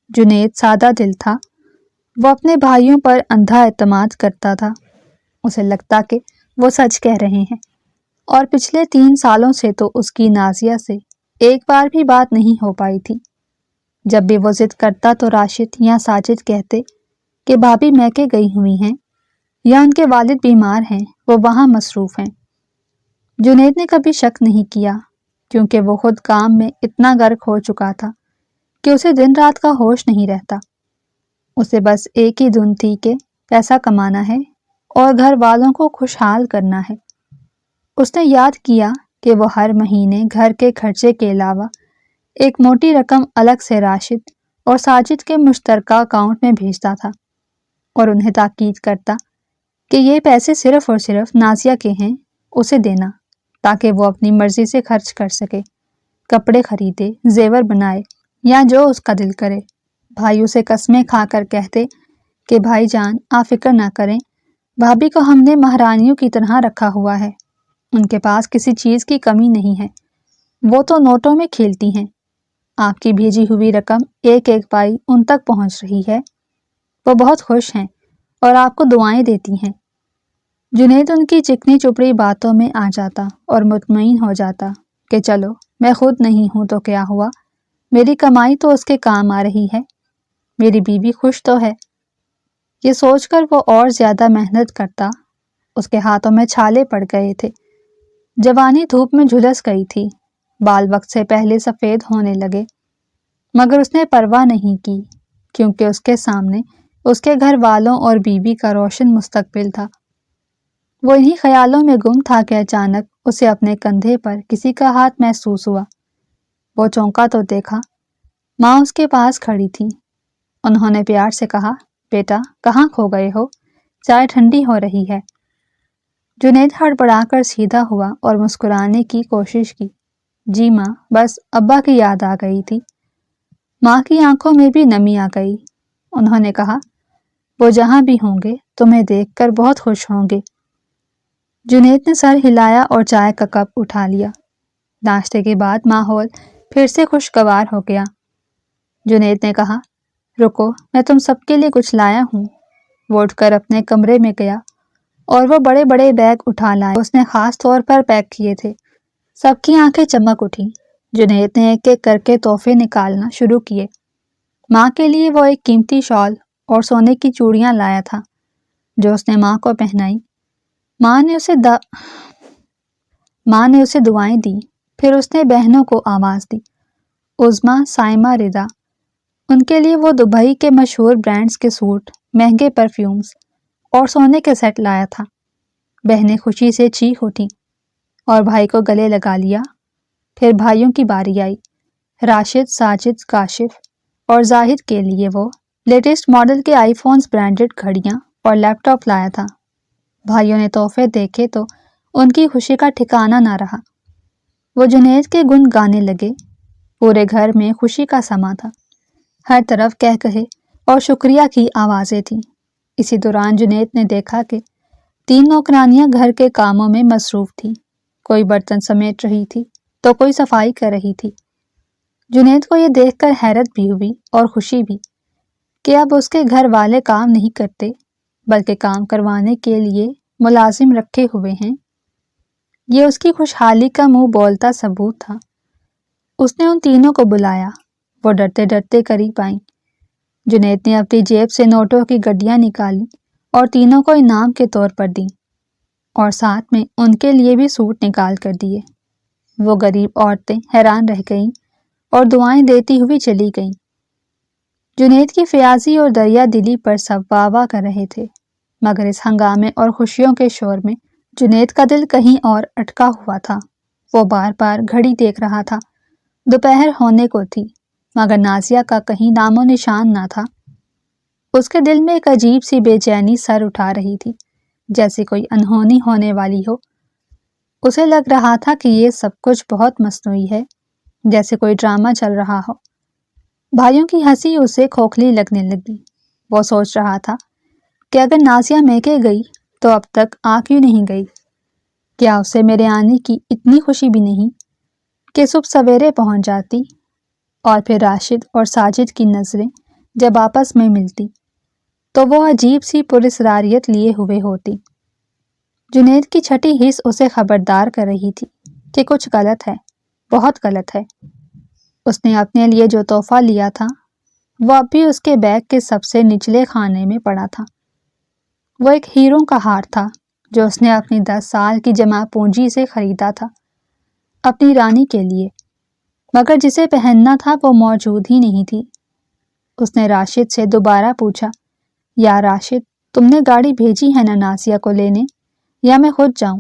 جنید سادہ دل تھا، وہ اپنے بھائیوں پر اندھا اعتماد کرتا تھا۔ اسے لگتا کہ وہ سچ کہہ رہے ہیں، اور پچھلے 3 سالوں سے تو اس کی نازیہ سے ایک بار بھی بات نہیں ہو پائی تھی۔ جب بھی وہ ضد کرتا تو راشد یا ساجد کہتے کہ بھابھی میکے گئی ہوئی ہیں یا ان کے والد بیمار ہیں، وہ وہاں مصروف ہیں۔ جنید نے کبھی شک نہیں کیا، کیونکہ وہ خود کام میں اتنا غرق ہو چکا تھا کہ اسے دن رات کا ہوش نہیں رہتا۔ اسے بس ایک ہی دھن تھی کہ پیسہ کمانا ہے اور گھر والوں کو خوشحال کرنا ہے۔ اس نے یاد کیا کہ وہ ہر مہینے گھر کے خرچے کے علاوہ ایک موٹی رقم الگ سے راشد اور ساجد کے مشترکہ اکاؤنٹ میں بھیجتا تھا اور انہیں تاکید کرتا کہ یہ پیسے صرف اور صرف نازیہ کے ہیں، اسے دینا تاکہ وہ اپنی مرضی سے خرچ کر سکے، کپڑے خریدے، زیور بنائے یا جو اس کا دل کرے۔ بھائی اسے قسمیں کھا کر کہتے کہ بھائی جان آپ فکر نہ کریں، بھابھی کو ہم نے مہارانیوں کی طرح رکھا ہوا ہے، ان کے پاس کسی چیز کی کمی نہیں ہے، وہ تو نوٹوں میں کھیلتی ہیں۔ آپ کی بھیجی ہوئی رقم ایک ایک پائی ان تک پہنچ رہی ہے، وہ بہت خوش ہیں اور آپ کو دعائیں دیتی ہیں۔ جنید ان کی چکنی چپڑی باتوں میں آ جاتا اور مطمئن ہو جاتا کہ چلو میں خود نہیں ہوں تو کیا ہوا، میری کمائی تو اس کے کام آ رہی ہے، میری بیوی خوش تو ہے۔ یہ سوچ کر وہ اور زیادہ محنت کرتا۔ اس کے ہاتھوں میں چھالے پڑ گئے تھے، جوانی دھوپ میں جھلس گئی تھی، بال وقت سے پہلے سفید ہونے لگے، مگر اس نے پرواہ نہیں کی، کیونکہ اس کے سامنے اس کے گھر والوں اور بیوی کا روشن مستقبل تھا۔ وہ انہی خیالوں میں گم تھا کہ اچانک اسے اپنے کندھے پر کسی کا ہاتھ محسوس ہوا۔ وہ چونکا تو دیکھا، ماں اس کے پاس کھڑی تھی۔ انہوں نے پیار سے کہا، بیٹا کہاں کھو گئے ہو، چائے ٹھنڈی ہو رہی ہے۔ جنید ہڑبڑا کر سیدھا ہوا اور مسکرانے کی کوشش کی۔ جی ماں، بس ابا کی یاد آ گئی تھی۔ ماں کی آنکھوں میں بھی نمی آ گئی۔ انہوں نے کہا، وہ جہاں بھی ہوں گے تمہیں دیکھ کر بہت خوش ہوں گے۔ جنید نے سر ہلایا اور چائے کا کپ اٹھا لیا۔ ناشتے کے بعد ماحول پھر سے خوشگوار ہو گیا۔ جنید نے کہا، رکو میں تم سب کے لیے کچھ لایا ہوں۔ وہ اٹھ کر اپنے کمرے میں گیا اور وہ بڑے بڑے بیگ اٹھا لائے، اس نے خاص طور پر پیک کیے تھے۔ سب کی آنکھیں چمک اٹھیں۔ جنید نے ایک ایک کر کے تحفے نکالنا شروع کیے۔ ماں کے لیے وہ ایک قیمتی شال اور سونے کی چوڑیاں لایا تھا جو اس نے ماں کو پہنائی۔ ماں نے اسے دعائیں دی، پھر اس نے بہنوں کو آواز دی، عظمیٰ، سائمہ، ردا۔ ان کے لیے وہ دبئی کے مشہور برانڈز کے سوٹ، مہنگے پرفیومز اور سونے کے سیٹ لایا تھا۔ بہنیں خوشی سے چیخ اٹھیں اور بھائی کو گلے لگا لیا۔ پھر بھائیوں کی باری آئی۔ راشد، ساجد، کاشف اور زاہد کے لیے وہ لیٹسٹ ماڈل کے آئی فونز، برانڈڈ گھڑیاں اور لیپ ٹاپ لایا تھا۔ بھائیوں نے تحفے دیکھے تو ان کی خوشی کا ٹھکانہ نہ رہا۔ وہ جنید کے گن گانے لگے۔ پورے گھر میں خوشی کا سما تھا، ہر طرف کہکہے اور شکریہ کی آوازیں تھیں۔ اسی دوران جنید نے دیکھا کہ 3 نوکرانیاں گھر کے کاموں میں مصروف تھیں، کوئی برتن سمیٹ رہی تھی تو کوئی صفائی کر رہی تھی۔ جنید کو یہ دیکھ کر حیرت بھی ہوئی اور خوشی بھی کہ اب اس کے گھر والے کام نہیں کرتے بلکہ کام کروانے کے لیے ملازم رکھے ہوئے ہیں۔ یہ اس کی خوشحالی کا منہ بولتا ثبوت تھا۔ اس نے ان تینوں کو بلایا۔ وہ ڈرتے ڈرتے قریب آئیں۔ جنید نے اپنی جیب سے نوٹوں کی گڈیاں نکالی اور تینوں کو انعام کے طور پر دیں، اور ساتھ میں ان کے لیے بھی سوٹ نکال کر دیے۔ وہ غریب عورتیں حیران رہ گئیں اور دعائیں دیتی ہوئی چلی گئیں۔ جنید کی فیاضی اور دریا دلی پر سب واہ واہ کر رہے تھے، مگر اس ہنگامے اور خوشیوں کے شور میں جنید کا دل کہیں اور اٹکا ہوا تھا۔ وہ بار بار گھڑی دیکھ رہا تھا۔ دوپہر ہونے کو تھی، مگر نازیہ کا کہیں نام و نشان نہ تھا۔ اس کے دل میں ایک عجیب سی بے چینی سر اٹھا رہی تھی، جیسے کوئی انہونی ہونے والی ہو۔ اسے لگ رہا تھا کہ یہ سب کچھ بہت مصنوعی ہے، جیسے کوئی ڈرامہ چل رہا ہو۔ بھائیوں کی ہنسی اسے کھوکھلی لگنے لگی۔ وہ سوچ رہا تھا کہ اگر نازیہ میکے گئی تو اب تک آ کیوں نہیں گئی؟ کیا اسے میرے آنے کی اتنی خوشی بھی نہیں کہ صبح سویرے پہنچ جاتی؟ اور پھر راشد اور ساجد کی نظریں جب آپس میں ملتی تو وہ عجیب سی پراسراریت لیے ہوئے ہوتی۔ جنید کی چھٹی حس اسے خبردار کر رہی تھی کہ کچھ غلط ہے، بہت غلط ہے۔ اس نے اپنے لیے جو تحفہ لیا تھا وہ اب بھی اس کے بیگ کے سب سے نچلے خانے میں پڑا تھا۔ وہ ایک ہیروں کا ہار تھا جو اس نے اپنی 10 سال کی جمع پونجی سے خریدا تھا اپنی رانی کے لیے، مگر جسے پہننا تھا وہ موجود ہی نہیں تھی۔ اس نے راشد سے دوبارہ پوچھا، یا راشد، تم نے گاڑی بھیجی ہے نا نازیہ کو لینے، یا میں خود جاؤں؟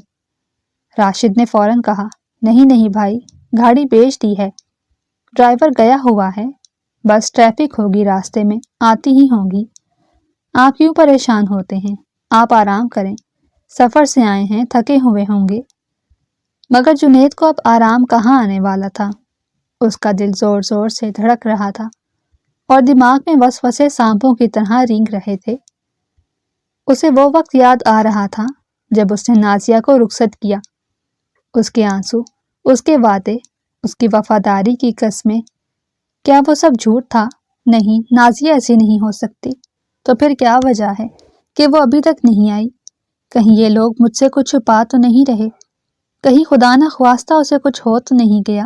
راشد نے فوراً کہا، نہیں بھائی، گاڑی بھیج دی ہے، ڈرائیور گیا ہوا ہے، بس ٹریفک ہوگی راستے میں، آتی ہی ہوگی۔ آپ کیوں پریشان ہوتے ہیں؟ آپ آرام کریں، سفر سے آئے ہیں، تھکے ہوئے ہوں گے۔ مگر جنید کو اب آرام کہاں آنے والا تھا۔ اس کا دل زور زور سے دھڑک رہا تھا اور دماغ میں وسوسے سانپوں کی طرح رینگ رہے تھے۔ اسے وہ وقت یاد آ رہا تھا جب اس نے نازیہ کو رخصت کیا۔ اس کے آنسو، اس کے وعدے، اس کی وفاداری کی قسمیں، کیا وہ سب جھوٹ تھا؟ نہیں، نازیہ ایسی نہیں ہو سکتی۔ تو پھر کیا وجہ ہے کہ وہ ابھی تک نہیں آئی؟ کہیں یہ لوگ مجھ سے کچھ چھپا تو نہیں رہے؟ کہیں خدا نہ خواستہ اسے کچھ ہو تو نہیں گیا؟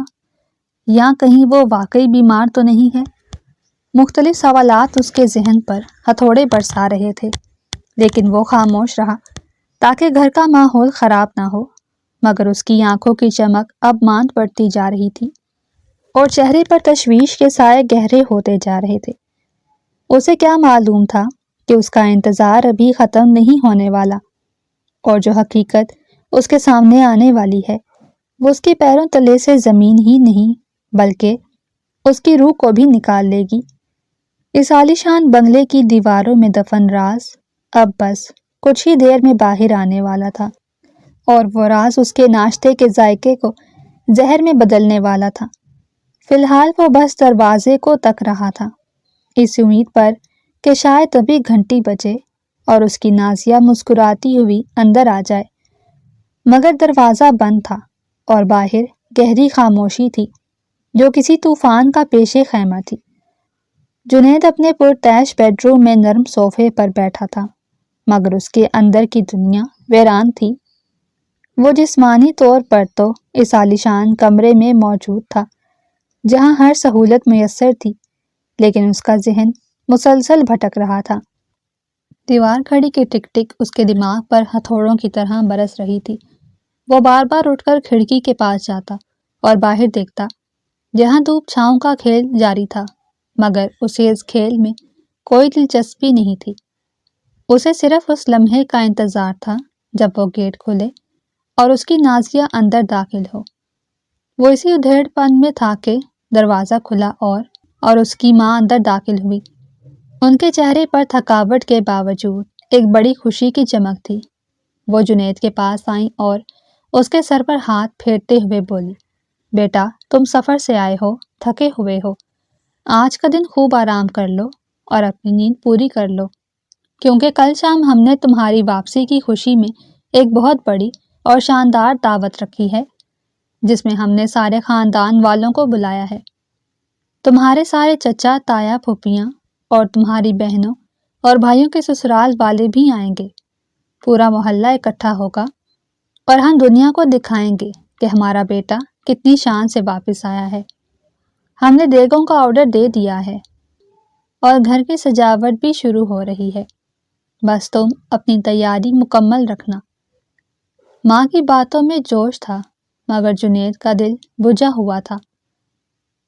یا کہیں وہ واقعی بیمار تو نہیں ہے؟ مختلف سوالات اس کے ذہن پر ہتھوڑے برسا رہے تھے، لیکن وہ خاموش رہا تاکہ گھر کا ماحول خراب نہ ہو۔ مگر اس کی آنکھوں کی چمک اب ماند پڑتی جا رہی تھی اور چہرے پر تشویش کے سائے گہرے ہوتے جا رہے تھے۔ اسے کیا معلوم تھا کہ اس کا انتظار ابھی ختم نہیں ہونے والا، اور جو حقیقت اس کے سامنے آنے والی ہے وہ اس کے پیروں تلے سے زمین ہی نہیں بلکہ اس کی روح کو بھی نکال لے گی۔ اس عالیشان بنگلے کی دیواروں میں دفن راز اب بس کچھ ہی دیر میں باہر آنے والا تھا، اور وہ راز اس کے ناشتے کے ذائقے کو زہر میں بدلنے والا تھا۔ فی الحال وہ بس دروازے کو تک رہا تھا، اس امید پر کہ شاید ابھی گھنٹی بجے اور اس کی نازیہ مسکراتی ہوئی اندر آ جائے۔ مگر دروازہ بند تھا اور باہر گہری خاموشی تھی جو کسی طوفان کا پیش خیمہ تھی۔ جنید اپنے پرتعیش بیڈ روم میں نرم صوفے پر بیٹھا تھا، مگر اس کے اندر کی دنیا ویران تھی۔ وہ جسمانی طور پر تو اس عالیشان کمرے میں موجود تھا جہاں ہر سہولت میسر تھی، لیکن اس کا ذہن مسلسل بھٹک رہا تھا۔ دیوار کھڑی کی ٹک ٹک اس کے دماغ پر ہتھوڑوں کی طرح برس رہی تھی۔ وہ بار بار اٹھ کر کھڑکی کے پاس جاتا اور باہر دیکھتا جہاں دھوپ چھاؤں کا کھیل جاری تھا، مگر اسے اس کھیل میں کوئی دلچسپی نہیں تھی۔ اسے صرف اس لمحے کا انتظار تھا جب وہ گیٹ کھلے اور اس کی نازیہ اندر داخل ہو۔ وہ اسی ادھیڑ پن میں تھا کہ دروازہ کھلا اور اس کی ماں اندر داخل ہوئی۔ ان کے چہرے پر تھکاوٹ کے باوجود ایک بڑی خوشی کی چمک تھی۔ وہ جنید کے پاس آئیں اور اس کے سر پر ہاتھ پھیرتے ہوئے بولی، بیٹا تم سفر سے آئے ہو، تھکے ہوئے ہو، آج کا دن خوب آرام کر لو اور اپنی نیند پوری کر لو، کیونکہ کل شام ہم نے تمہاری واپسی کی خوشی میں ایک بہت بڑی اور شاندار دعوت رکھی ہے جس میں ہم نے سارے خاندان والوں کو بلایا ہے۔ تمہارے سارے چچا، تایا، پھوپھیاں اور تمہاری بہنوں اور بھائیوں کے سسرال والے بھی آئیں گے۔ پورا محلہ اکٹھا ہوگا اور ہم دنیا کو دکھائیں گے کہ ہمارا بیٹا کتنی شان سے واپس آیا ہے۔ ہم نے دیگوں کا آرڈر دے دیا ہے اور گھر کی سجاوٹ بھی شروع ہو رہی ہے، بس تم اپنی تیاری مکمل رکھنا۔ ماں کی باتوں میں جوش تھا، مگر جنید کا دل بجھا ہوا تھا۔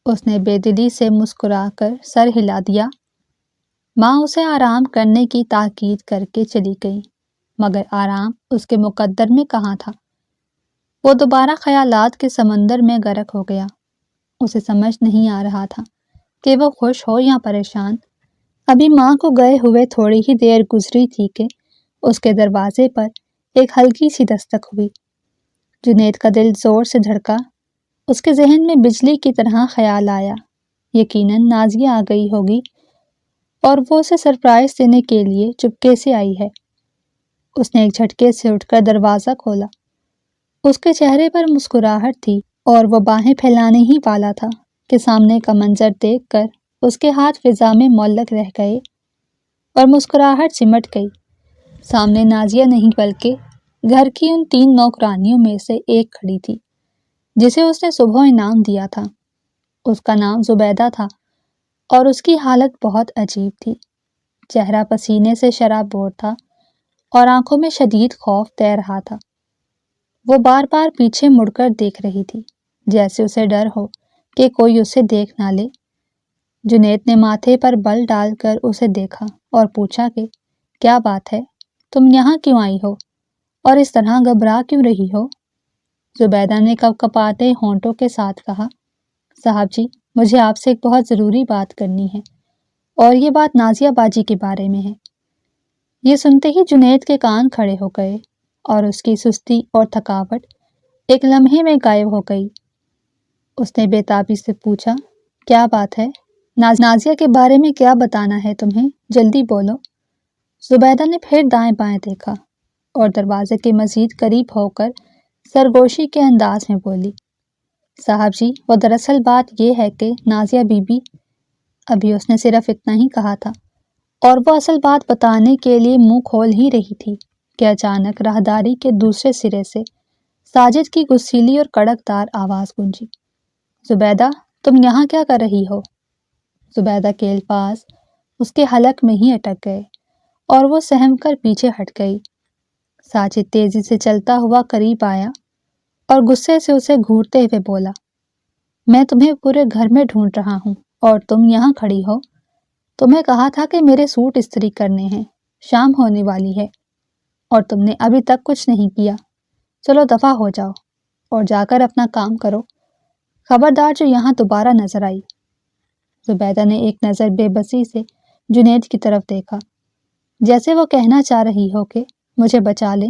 اس نے بے دلی سے مسکرا کر سر ہلا دیا۔ ماں اسے آرام کرنے کی تاکید کر کے چلی گئی، مگر آرام اس کے مقدر میں کہاں تھا۔ وہ دوبارہ خیالات کے سمندر میں غرق ہو گیا۔ اسے سمجھ نہیں آ رہا تھا کہ وہ خوش ہو یا پریشان۔ ابھی ماں کو گئے ہوئے تھوڑی ہی دیر گزری تھی کہ اس کے دروازے پر ایک ہلکی سی دستک ہوئی۔ جنید کا دل زور سے دھڑکا۔ اس کے ذہن میں بجلی کی طرح خیال آیا، یقیناً نازیہ آ گئی ہوگی اور وہ اسے سرپرائز دینے کے لیے چپکے سے آئی ہے۔ اس نے ایک جھٹکے سے اٹھ کر دروازہ کھولا۔ اس کے چہرے پر مسکراہٹ تھی اور وہ باہیں پھیلانے ہی والا تھا کہ سامنے کا منظر دیکھ کر اس کے ہاتھ فضا میں معلق رہ گئے اور مسکراہٹ سمٹ گئی۔ سامنے نازیہ نہیں بلکہ گھر کی ان 3 نوکرانیوں میں سے ایک کھڑی تھی جسے اس نے صبح انعام دیا تھا۔ اس کا نام زبیدہ تھا اور اس کی حالت بہت عجیب تھی۔ چہرہ پسینے سے شرابور تھا اور آنکھوں میں شدید خوف تیر رہا تھا۔ وہ بار بار پیچھے مڑ کر دیکھ رہی تھی جیسے اسے ڈر ہو کہ کوئی اسے دیکھ نہ لے۔ جنید نے ماتھے پر بل ڈال کر اسے دیکھا اور پوچھا کہ کیا بات ہے، تم یہاں کیوں آئی ہو اور اس طرح گھبرا کیوں رہی ہو؟ زبیدہ نے کپکپاتے ہونٹوں کے ساتھ کہا، صاحب جی مجھے آپ سے ایک بہت ضروری بات کرنی ہے، اور یہ بات نازیہ باجی کے بارے میں ہے۔ یہ سنتے ہی جنید کے کان کھڑے ہو گئے اور اس کی سستی اور تھکاوٹ ایک لمحے میں غائب ہو گئی۔ اس نے بے تابی سے پوچھا، کیا بات ہے؟ نازیہ کے بارے میں کیا بتانا ہے تمہیں؟ جلدی بولو۔ زبیدہ نے پھر دائیں بائیں دیکھا اور دروازے کے مزید قریب ہو کر سرگوشی کے انداز میں بولی، صاحب جی، وہ دراصل بات یہ ہے کہ نازیہ بی بی، ابھی اس نے صرف اتنا ہی کہا تھا اور وہ اصل بات بتانے کے لیے منہ کھول ہی رہی تھی کہ اچانک راہداری کے دوسرے سرے سے ساجد کی غصیلی اور کڑک دار آواز گونجی، زبیدہ، تم یہاں کیا کر رہی ہو؟ زبیدہ کے الفاظ اس کے حلق میں ہی اٹک گئے اور وہ سہم کر پیچھے ہٹ گئی۔ ساجد تیزی سے چلتا ہوا قریب آیا اور غصے سے اسے گھورتے ہوئے بولا، میں تمہیں پورے گھر میں ڈھونڈ رہا ہوں اور تم یہاں کھڑی ہو۔ تمہیں کہا تھا کہ میرے سوٹ استری کرنے ہیں، شام ہونے والی ہے اور تم نے ابھی تک کچھ نہیں کیا۔ چلو دفع ہو جاؤ اور جا کر اپنا کام کرو، خبردار جو یہاں دوبارہ نظر آئی۔ زبیدہ نے ایک نظر بے بسی سے جنید کی طرف دیکھا، جیسے وہ کہنا چاہ رہی ہو کہ مجھے بچا لیں،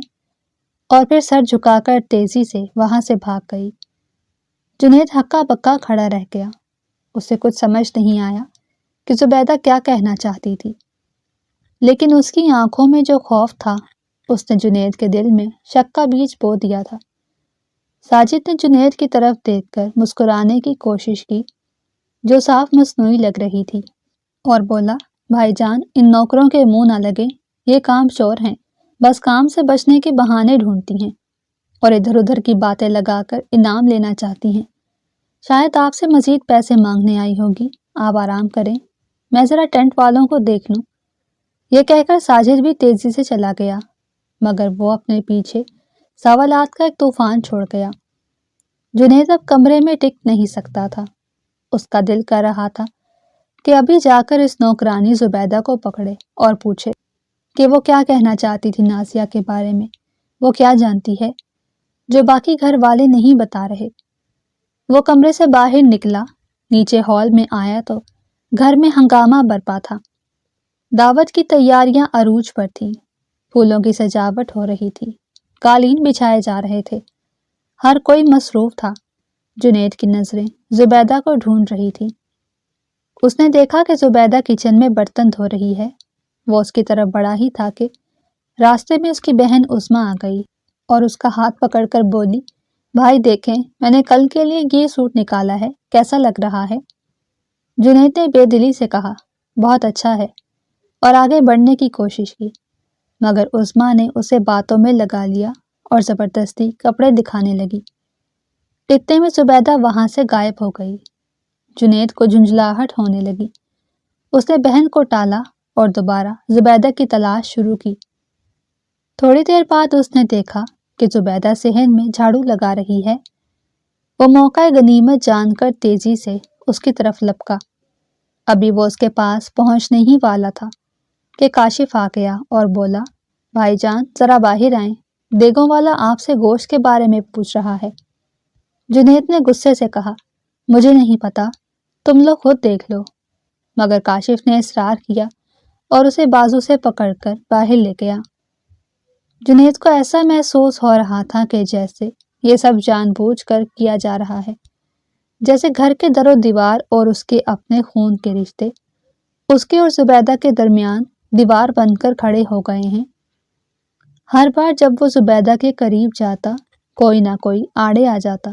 اور پھر سر جھکا کر تیزی سے وہاں سے بھاگ گئی۔ جنید ہکا بکا کھڑا رہ گیا۔ اسے کچھ سمجھ نہیں آیا کہ زبیدہ کیا کہنا چاہتی تھی، لیکن اس کی آنکھوں میں جو خوف تھا اس نے جنید کے دل میں شک کا بیج بو دیا تھا۔ ساجد نے جنید کی طرف دیکھ کر مسکرانے کی کوشش کی جو صاف مصنوعی لگ رہی تھی، اور بولا، بھائی جان، ان نوکروں کے منہ نہ لگے، یہ کام چور ہیں، بس کام سے بچنے کے بہانے ڈھونڈتی ہیں اور ادھر ادھر کی باتیں لگا کر انعام لینا چاہتی ہیں۔ شاید آپ سے مزید پیسے مانگنے آئی ہوگی، آپ آرام کریں، میں ذرا ٹینٹ والوں کو دیکھ لوں۔ یہ کہہ کر ساجد بھی تیزی سے چلا گیا، مگر وہ اپنے پیچھے سوالات کا ایک طوفان چھوڑ گیا۔ جنید اب کمرے میں ٹک نہیں سکتا تھا۔ اس کا دل کر رہا تھا کہ ابھی جا کر اس نوکرانی زبیدہ کو پکڑے اور پوچھے کہ وہ کیا کہنا چاہتی تھی نازیہ کے بارے میں، وہ کیا جانتی ہے جو باقی گھر والے نہیں بتا رہے۔ وہ کمرے سے باہر نکلا، نیچے ہال میں آیا تو گھر میں ہنگامہ برپا تھا۔ دعوت کی تیاریاں عروج پر تھیں، پھولوں کی سجاوٹ ہو رہی تھی، قالین بچھائے جا رہے تھے، ہر کوئی مصروف تھا۔ جنید کی نظریں زبیدہ کو ڈھونڈ رہی تھی۔ اس نے دیکھا کہ زبیدہ کچن میں برتن دھو رہی ہے۔ وہ اس کی طرف بڑھا ہی تھا کہ راستے میں اس کی بہن عظمیٰ آ گئی اور اس کا ہاتھ پکڑ کر بولی، بھائی دیکھیں، میں نے کل کے لیے یہ سوٹ نکالا ہے، کیسا لگ رہا ہے؟ جنید نے بے دلی سے کہا، بہت اچھا ہے، اور آگے بڑھنے کی کوشش کی، مگر عظمیٰ نے اسے باتوں میں لگا لیا اور زبردستی کپڑے دکھانے لگی۔ اتنے میں زبیدہ وہاں سے غائب ہو گئی۔ جنید کو جھنجھلاہٹ ہونے لگی۔ اس نے بہن کو ٹالا اور دوبارہ زبیدہ کی تلاش شروع کی۔ تھوڑی دیر بعد اس نے دیکھا کہ زبیدہ صحن میں جھاڑو لگا رہی ہے۔ وہ موقع غنیمت جان کر تیزی سے اس کی طرف لپکا۔ ابھی وہ اس کے پاس پہنچنے ہی والا تھا کہ کاشف آ گیا اور بولا، بھائی جان، ذرا باہر آئیں، دیگوں والا آپ سے گوشت کے بارے میں پوچھ رہا ہے۔ جنید نے غصے سے کہا، مجھے نہیں پتا، تم لوگ خود دیکھ لو، مگر کاشف نے اصرار کیا اور اسے بازو سے پکڑ کر باہر لے گیا۔ جنید کو ایسا محسوس ہو رہا تھا کہ جیسے یہ سب جان بوجھ کر کیا جا رہا ہے، جیسے گھر کے در و دیوار اور اس کے اپنے خون کے رشتے اس کے اور زبیدہ کے درمیان دیوار بن کر کھڑے ہو گئے ہیں۔ ہر بار جب وہ زبیدہ کے قریب جاتا، کوئی نہ کوئی آڑے آ جاتا۔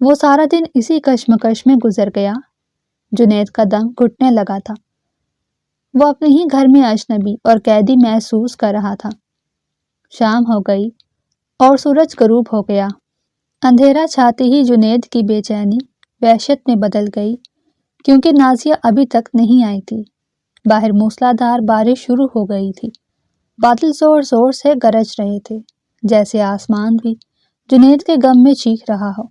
وہ سارا دن اسی کشمکش میں گزر گیا۔ جنید کا دم گھٹنے لگا تھا۔ وہ اپنے ہی گھر میں اجنبی اور قیدی محسوس کر رہا تھا۔ شام ہو گئی اور سورج غروب ہو گیا۔ اندھیرا چھاتے ہی جنید کی بے چینی وحشت میں بدل گئی، کیونکہ نازیہ ابھی تک نہیں آئی تھی۔ باہر موسلادھار بارش شروع ہو گئی تھی۔ بادل زور زور سے گرج رہے تھے، جیسے آسمان بھی جنید کے غم میں چیخ رہا ہو۔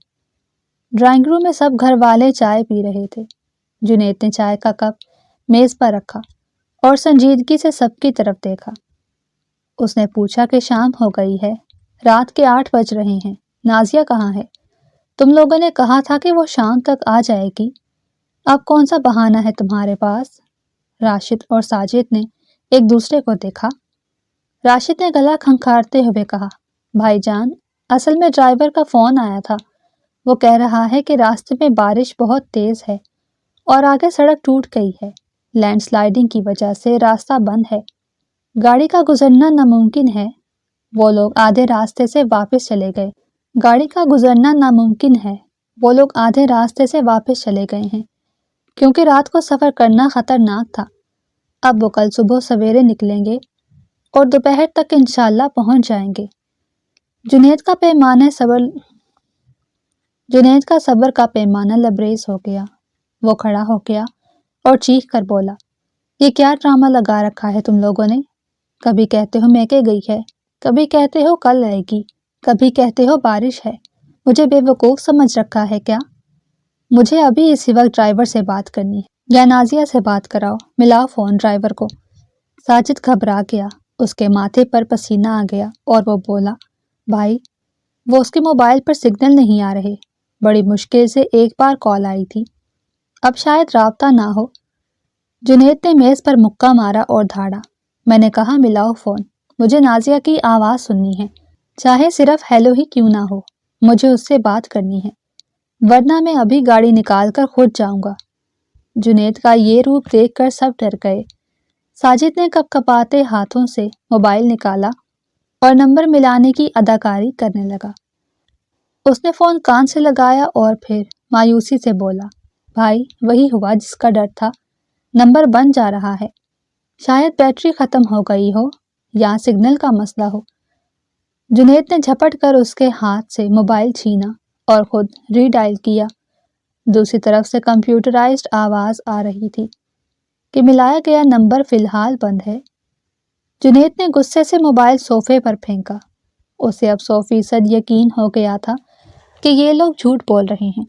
ڈرائنگ روم میں سب گھر والے چائے پی رہے تھے۔ جنید نے چائے کا کپ میز پر رکھا اور سنجیدگی سے سب کی طرف دیکھا۔ اس نے پوچھا کہ شام ہو گئی ہے، رات کے 8 بج رہے ہیں، نازیہ کہاں ہے؟ تم لوگوں نے کہا تھا کہ وہ شام تک آ جائے گی، اب کون سا بہانہ ہے تمہارے پاس؟ راشد اور ساجد نے ایک دوسرے کو دیکھا۔ راشد نے گلا کھنکھارتے ہوئے کہا، بھائی جان، اصل میں ڈرائیور کا فون آیا تھا، وہ کہہ رہا ہے کہ راستے میں بارش بہت تیز ہے اور آگے سڑک ٹوٹ گئی ہے، لینڈ سلائیڈنگ کی وجہ سے راستہ بند ہے۔ گاڑی کا گزرنا ناممکن ہے۔ وہ لوگ آدھے راستے سے واپس چلے گئے۔ گاڑی کا گزرنا ناممکن ہے۔ وہ لوگ آدھے راستے سے واپس چلے گئے ہیں کیونکہ رات کو سفر کرنا خطرناک تھا۔ اب وہ کل صبح سویرے نکلیں گے اور دوپہر تک انشاءاللہ پہنچ جائیں گے۔ جنید کا صبر کا پیمانہ لبریز ہو گیا۔ وہ کھڑا ہو گیا اور چیخ کر بولا، یہ کیا ڈرامہ لگا رکھا ہے تم لوگوں نے؟ کبھی کہتے ہو میکے گئی ہے، کبھی کہتے ہو کل آئے گی، کبھی کہتے ہو بارش ہے۔ مجھے بے وقوف سمجھ رکھا ہے کیا؟ مجھے ابھی اسی وقت ڈرائیور سے بات کرنی ہے، یا نازیہ سے بات کراؤ، ملاؤ فون ڈرائیور کو۔ ساجد گھبرا گیا، اس کے ماتھے پر پسینہ آ گیا اور وہ بولا، بھائی وہ اس کے موبائل پر سگنل نہیں آ رہے، بڑی مشکل سے ایک بار کال آئی تھی، اب شاید رابطہ نہ ہو۔ جنید نے میز پر مکہ مارا اور دھاڑا، میں نے کہا ملاؤ فون، مجھے نازیہ کی آواز سننی ہے، چاہے صرف ہیلو ہی کیوں نہ ہو، مجھے اس سے بات کرنی ہے، ورنہ میں ابھی گاڑی نکال کر خود جاؤں گا۔ جنید کا یہ روپ دیکھ کر سب ڈر گئے۔ ساجد نے کپکپاتے ہاتھوں سے موبائل نکالا اور نمبر ملانے کی اداکاری کرنے لگا۔ اس نے فون کان سے لگایا اور پھر مایوسی سے بولا، بھائی وہی ہوا جس کا ڈر تھا، نمبر بن جا رہا ہے، شاید بیٹری ختم ہو گئی ہو یا سگنل کا مسئلہ ہو۔ جنید نے جھپٹ کر اس کے ہاتھ سے موبائل چھینا اور خود ری ڈائل کیا۔ دوسری طرف سے کمپیوٹرائزڈ آواز آ رہی تھی کہ ملایا گیا نمبر فی الحال بند ہے۔ جنید نے غصے سے موبائل صوفے پر پھینکا۔ اسے اب 100% یقین ہو گیا تھا کہ یہ لوگ جھوٹ بول رہے ہیں۔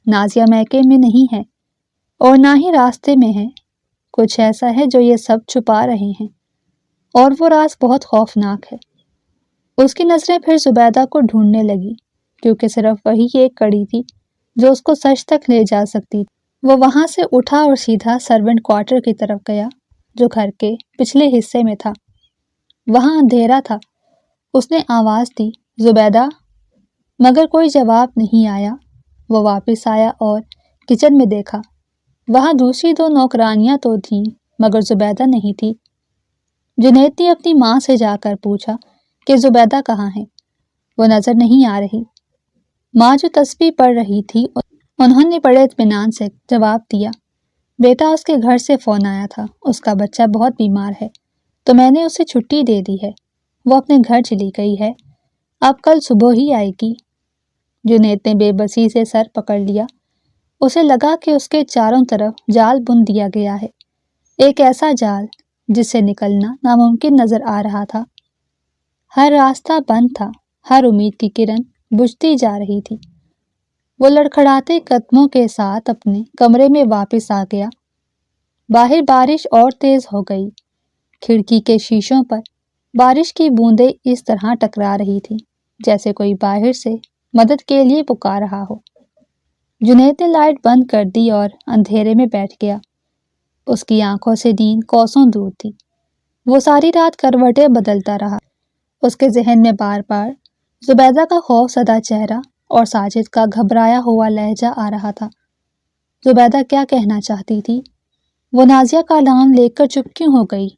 نازیہ میکے میں نہیں ہے اور نہ ہی راستے میں ہے، کچھ ایسا ہے جو یہ سب چھپا رہے ہیں، اور وہ راز بہت خوفناک ہے۔ اس کی نظریں پھر زبیدہ کو ڈھونڈنے لگی کیونکہ صرف وہی ایک کڑی تھی جو اس کو سچ تک لے جا سکتی تھی۔ وہ وہاں سے اٹھا اور سیدھا سرونٹ کوارٹر کی طرف گیا جو گھر کے پچھلے حصے میں تھا۔ وہاں اندھیرا تھا۔ اس نے آواز دی، زبیدہ، مگر کوئی جواب نہیں آیا۔ وہ واپس آیا اور کچن میں دیکھا، وہاں دوسری 2 نوکرانیاں تو تھیں مگر زبیدہ نہیں تھی۔ جنید نے اپنی ماں سے جا کر پوچھا کہ زبیدہ کہاں ہے؟ وہ نظر نہیں آ رہی۔ ماں جو تسبیح پڑھ رہی تھی انہوں نے بڑے اطمینان سے جواب دیا، بیٹا اس کے گھر سے فون آیا تھا، اس کا بچہ بہت بیمار ہے تو میں نے اسے چھٹی دے دی ہے، وہ اپنے گھر چلی گئی ہے، اب کل صبح ہی آئے گی۔ جنید نے بے بسی سے سر پکڑ لیا۔ اسے لگا کہ اس کے چاروں طرف جال بن دیا گیا ہے، ایک ایسا جال جس سے نکلنا ناممکن نظر آ رہا تھا۔ ہر راستہ بند تھا، ہر امید کی کرن بجھتی جا رہی تھی۔ وہ لڑکھڑاتے قدموں کے ساتھ اپنے کمرے میں واپس آ گیا۔ باہر بارش اور تیز ہو گئی۔ کھڑکی کے شیشوں پر بارش کی بوندیں اس طرح ٹکرا رہی تھی جیسے کوئی باہر سے مدد کے لیے پکار رہا ہو۔ جنید نے لائٹ بند کر دی اور اندھیرے میں بیٹھ گیا۔ اس کی آنکھوں سے نیند کوسوں دور تھی۔ وہ ساری رات کروٹیں بدلتا رہا۔ اس کے ذہن میں بار بار زبیدہ کا خوف زدہ چہرہ اور ساجد کا گھبرایا ہوا لہجہ آ رہا تھا۔ زبیدہ کیا کہنا چاہتی تھی؟ وہ نازیہ کا نام لے کر چپ کیوں ہو گئی؟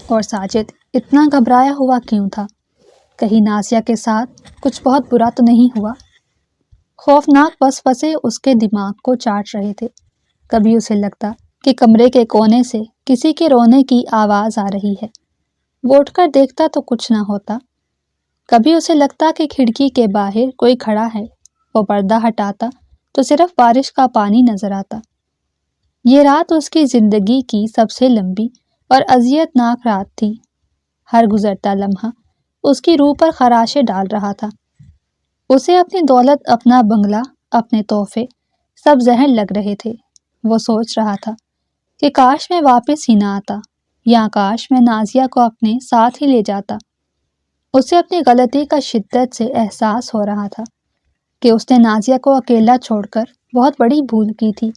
اور ساجد اتنا گھبرایا ہوا کیوں تھا؟ کہیں نازیہ کے ساتھ کچھ بہت برا تو نہیں ہوا؟ خوفناک وسوسے اس کے دماغ کو چاٹ رہے تھے۔ کبھی اسے لگتا کہ کمرے کے کونے سے کسی کے رونے کی آواز آ رہی ہے، وہ اٹھ کر دیکھتا تو کچھ نہ ہوتا۔ کبھی اسے لگتا کہ کھڑکی کے باہر کوئی کھڑا ہے، وہ پردہ ہٹاتا تو صرف بارش کا پانی نظر آتا۔ یہ رات اس کی زندگی کی سب سے لمبی اور اذیت ناک رات تھی۔ ہر گزرتا لمحہ اس کی روح پر خراشیں ڈال رہا تھا۔ اسے اپنی دولت، اپنا بنگلہ، اپنے تحفے سب زہر لگ رہے تھے۔ وہ سوچ رہا تھا کہ کاش میں واپس ہی نہ آتا، یا کاش میں نازیہ کو اپنے ساتھ ہی لے جاتا۔ اسے اپنی غلطی کا شدت سے احساس ہو رہا تھا کہ اس نے نازیہ کو اکیلا چھوڑ کر بہت بڑی بھول کی تھی۔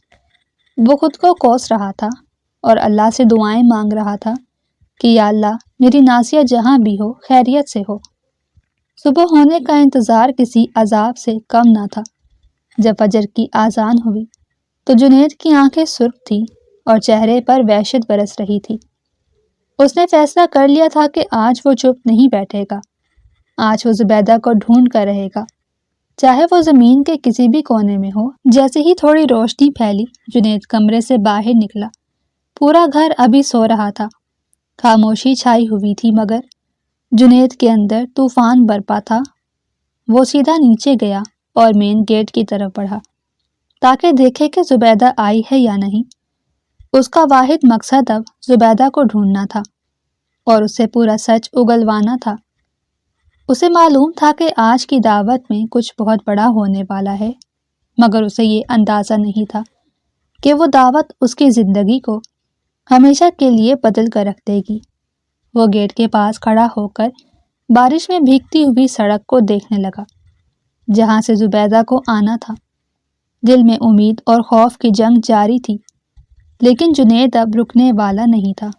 وہ خود کو کوس رہا تھا اور اللہ سے دعائیں مانگ رہا تھا کہ یا اللہ میری نازیہ جہاں بھی ہو خیریت سے ہو۔ صبح ہونے کا انتظار کسی عذاب سے کم نہ تھا۔ جب فجر کی آذان ہوئی تو جنید کی آنکھیں سرخ تھیں اور چہرے پر وحشت برس رہی تھی۔ اس نے فیصلہ کر لیا تھا کہ آج وہ چپ نہیں بیٹھے گا، آج وہ زبیدہ کو ڈھونڈ کر رہے گا، چاہے وہ زمین کے کسی بھی کونے میں ہو۔ جیسے ہی تھوڑی روشنی پھیلی، جنید کمرے سے باہر نکلا۔ پورا گھر ابھی سو رہا تھا، خاموشی چھائی ہوئی تھی، مگر جنید کے اندر طوفان برپا تھا۔ وہ سیدھا نیچے گیا اور مین گیٹ کی طرف بڑھا تاکہ دیکھے کہ زبیدہ آئی ہے یا نہیں۔ اس کا واحد مقصد اب زبیدہ کو ڈھونڈنا تھا اور اسے پورا سچ اگلوانا تھا۔ اسے معلوم تھا کہ آج کی دعوت میں کچھ بہت بڑا ہونے والا ہے، مگر اسے یہ اندازہ نہیں تھا کہ وہ دعوت اس کی زندگی کو ہمیشہ کے لیے بدل کر رکھ دے گی۔ وہ گیٹ کے پاس کھڑا ہو کر بارش میں بھیگتی ہوئی سڑک کو دیکھنے لگا جہاں سے زبیدہ کو آنا تھا۔ دل میں امید اور خوف کی جنگ جاری تھی، لیکن جنید اب رکنے والا نہیں تھا۔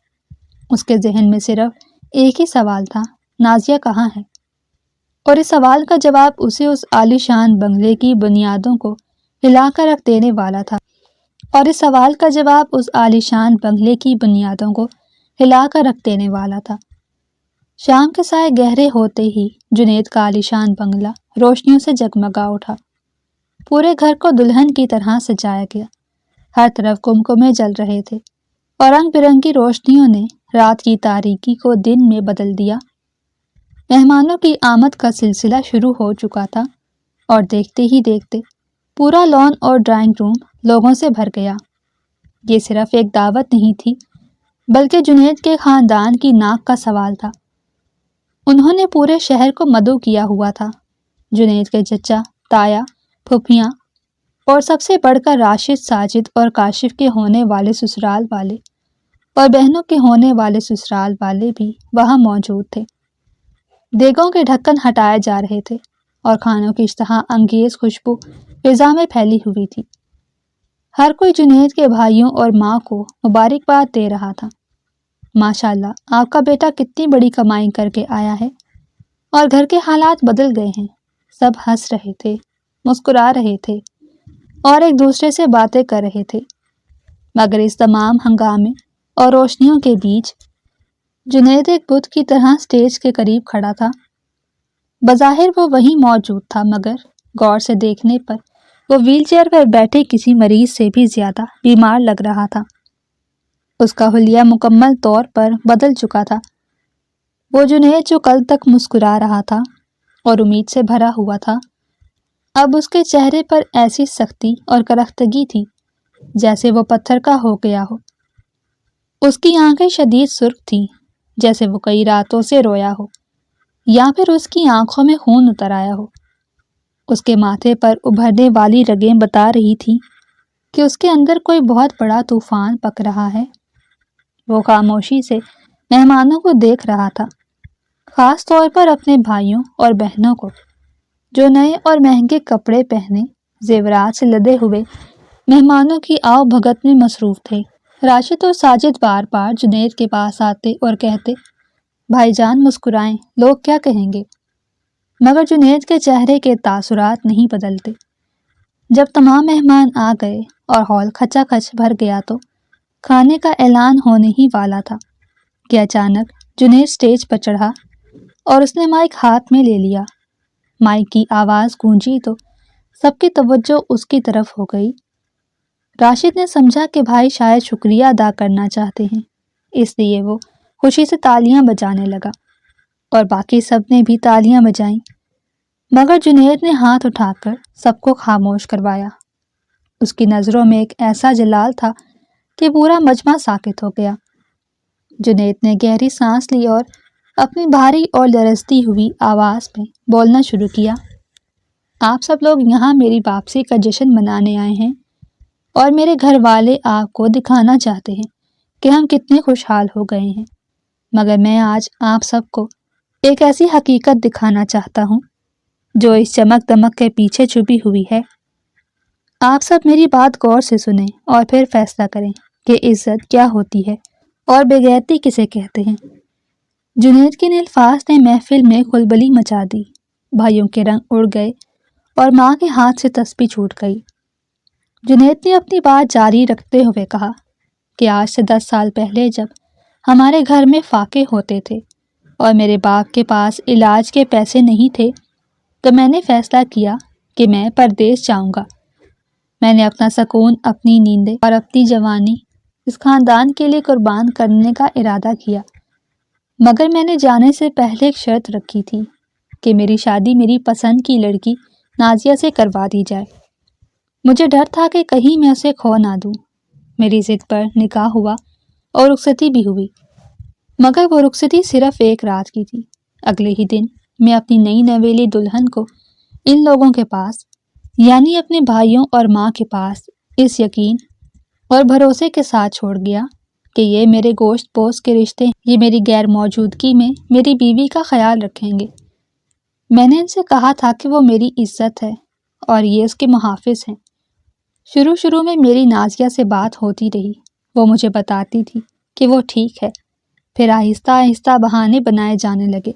اس کے ذہن میں صرف ایک ہی سوال تھا، نازیہ کہاں ہے؟ اور اس سوال کا جواب اسے اس عالیشان بنگلے کی بنیادوں کو ہلا کر رکھ دینے والا تھا۔ شام کے سائے گہرے ہوتے ہی جنید کا عالیشان بنگلہ روشنیوں سے جگمگا اٹھا۔ پورے گھر کو دلہن کی طرح سجایا گیا، ہر طرف کمکمے جل رہے تھے اور رنگ برنگی روشنیوں نے رات کی تاریکی کو دن میں بدل دیا۔ مہمانوں کی آمد کا سلسلہ شروع ہو چکا تھا اور دیکھتے ہی دیکھتے پورا لان اور ڈرائنگ روم لوگوں سے بھر گیا۔ یہ صرف ایک دعوت نہیں تھی، بلکہ جنید کے خاندان کی ناک کا سوال تھا۔ انہوں نے پورے شہر کو مدعو کیا ہوا تھا۔ جنید کے چچا، تایا، پھپھیاں اور سب سے بڑھ کر راشد، ساجد اور کاشف کے ہونے والے سسرال والے اور بہنوں کے ہونے والے سسرال والے بھی وہاں موجود تھے۔ دیگوں کے ڈھکن ہٹائے جا رہے تھے اور کھانوں کی اشتہا انگیز خوشبو فضا میں پھیلی ہوئی تھی۔ ہر کوئی جنید کے بھائیوں اور ماں کو مبارکباد دے رہا تھا۔ ماشاءاللہ، آپ کا بیٹا کتنی بڑی کمائی کر کے آیا ہے اور گھر کے حالات بدل گئے ہیں۔ سب ہنس رہے تھے، مسکرا رہے تھے اور ایک دوسرے سے باتیں کر رہے تھے، مگر اس تمام ہنگامے اور روشنیوں کے بیچ جنید ایک بت کی طرح سٹیج کے قریب کھڑا تھا۔ بظاہر وہ وہیں موجود تھا، مگر غور سے دیکھنے پر وہ ویل چیئر پر بیٹھے کسی مریض سے بھی زیادہ بیمار لگ رہا تھا۔ اس کا حلیہ مکمل طور پر بدل چکا تھا۔ وہ جنید جو کل تک مسکرا رہا تھا اور امید سے بھرا ہوا تھا، اب اس کے چہرے پر ایسی سختی اور کرختگی تھی جیسے وہ پتھر کا ہو گیا ہو۔ اس کی آنکھیں شدید سرخ تھیں، جیسے وہ کئی راتوں سے رویا ہو یا پھر اس کی آنکھوں میں خون اتر آیا ہو۔ اس کے ماتھے پر ابھرنے والی رگیں بتا رہی تھیں کہ اس کے اندر کوئی بہت بڑا طوفان پک رہا ہے۔ وہ خاموشی سے مہمانوں کو دیکھ رہا تھا، خاص طور پر اپنے بھائیوں اور بہنوں کو جو نئے اور مہنگے کپڑے پہنے زیورات سے لدے ہوئے مہمانوں کی آؤ بھگت میں مصروف تھے۔ راشد اور ساجد بار بار جنید کے پاس آتے اور کہتے، بھائی جان مسکرائیں، لوگ کیا کہیں گے؟ مگر جنید کے چہرے کے تاثرات نہیں بدلتے۔ جب تمام مہمان آ گئے اور ہال کھچا کھچ بھر گیا تو کھانے کا اعلان ہونے ہی والا تھا کہ اچانک جنید سٹیج پر چڑھا اور اس نے مائک ہاتھ میں لے لیا۔ مائک کی آواز گونجی تو سب کی توجہ اس کی طرف ہو گئی۔ راشد نے سمجھا کہ بھائی شاید شکریہ ادا کرنا چاہتے ہیں، اس لیے وہ خوشی سے تالیاں بجانے لگا اور باقی سب نے بھی تالیاں بجائیں، مگر جنید نے ہاتھ اٹھا کر سب کو خاموش کروایا۔ اس کی نظروں میں ایک ایسا جلال تھا کہ پورا مجمع ساکت ہو گیا۔ جنید نے گہری سانس لی اور اپنی بھاری اور لرزتی ہوئی آواز میں بولنا شروع کیا، آپ سب لوگ یہاں میری واپسی کا جشن منانے آئے ہیں اور میرے گھر والے آپ کو دکھانا چاہتے ہیں کہ ہم کتنے خوشحال ہو گئے ہیں، مگر میں آج آپ سب کو ایک ایسی حقیقت دکھانا چاہتا ہوں جو اس چمک دمک کے پیچھے چھپی ہوئی ہے۔ آپ سب میری بات غور سے سنیں اور پھر فیصلہ کریں کہ عزت کیا ہوتی ہے اور بے غیرتی کسے کہتے ہیں۔ جنید کے ان الفاظ نے محفل میں کھلبلی مچا دی۔ بھائیوں کے رنگ اڑ گئے اور ماں کے ہاتھ سے تسبیح چھوٹ گئی۔ جنید نے اپنی بات جاری رکھتے ہوئے کہا کہ آج سے 10 سال پہلے جب ہمارے گھر میں فاقے ہوتے تھے اور میرے باپ کے پاس علاج کے پیسے نہیں تھے، تو میں نے فیصلہ کیا کہ میں پردیس جاؤں گا۔ میں نے اپنا سکون، اپنی نیندیں اور اپنی جوانی اس خاندان کے لیے قربان کرنے کا ارادہ کیا، مگر میں نے جانے سے پہلے ایک شرط رکھی تھی کہ میری شادی میری پسند کی لڑکی نازیہ سے کروا دی جائے۔ مجھے ڈر تھا کہ کہیں میں اسے کھو نہ دوں۔ میری ضد پر نکاح ہوا اور رخصتی بھی ہوئی، مگر وہ رخصتی صرف ایک رات کی تھی۔ اگلے ہی دن میں اپنی نئی نویلی دلہن کو ان لوگوں کے پاس، یعنی اپنے بھائیوں اور ماں کے پاس، اس یقین اور بھروسے کے ساتھ چھوڑ گیا کہ یہ میرے گوشت پوست کے رشتے، یہ میری غیر موجودگی میں میری بیوی کا خیال رکھیں گے۔ میں نے ان سے کہا تھا کہ وہ میری عزت ہے اور یہ اس کے محافظ ہیں۔ شروع میں میری نازیہ سے بات ہوتی رہی، وہ مجھے بتاتی تھی کہ وہ ٹھیک ہے، پھر آہستہ آہستہ بہانے بنائے جانے لگے۔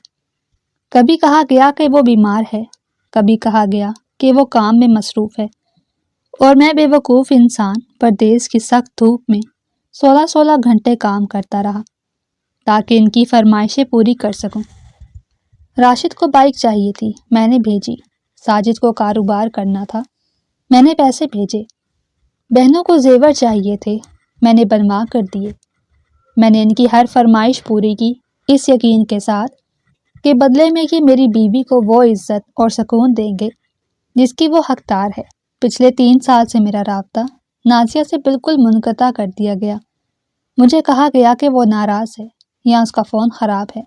کبھی کہا گیا کہ وہ بیمار ہے، کبھی کہا گیا کہ وہ کام میں مصروف ہے، اور میں بے وقوف انسان پردیس کی سخت دھوپ میں 16 گھنٹے کام کرتا رہا تاکہ ان کی فرمائشیں پوری کر سکوں۔ راشد کو بائک چاہیے تھی، میں نے بھیجی۔ ساجد کو کاروبار کرنا تھا، میں نے پیسے بھیجے۔ بہنوں کو زیور چاہیے تھے، میں نے بنوا کر دیے۔ میں نے ان کی ہر فرمائش پوری کی، اس یقین کے ساتھ کہ بدلے میں یہ میری بیوی کو وہ عزت اور سکون دیں گے جس کی وہ حقدار ہے۔ پچھلے 3 سال سے میرا رابطہ نازیہ سے بالکل منقطع کر دیا گیا۔ مجھے کہا گیا کہ وہ ناراض ہے یا اس کا فون خراب ہے،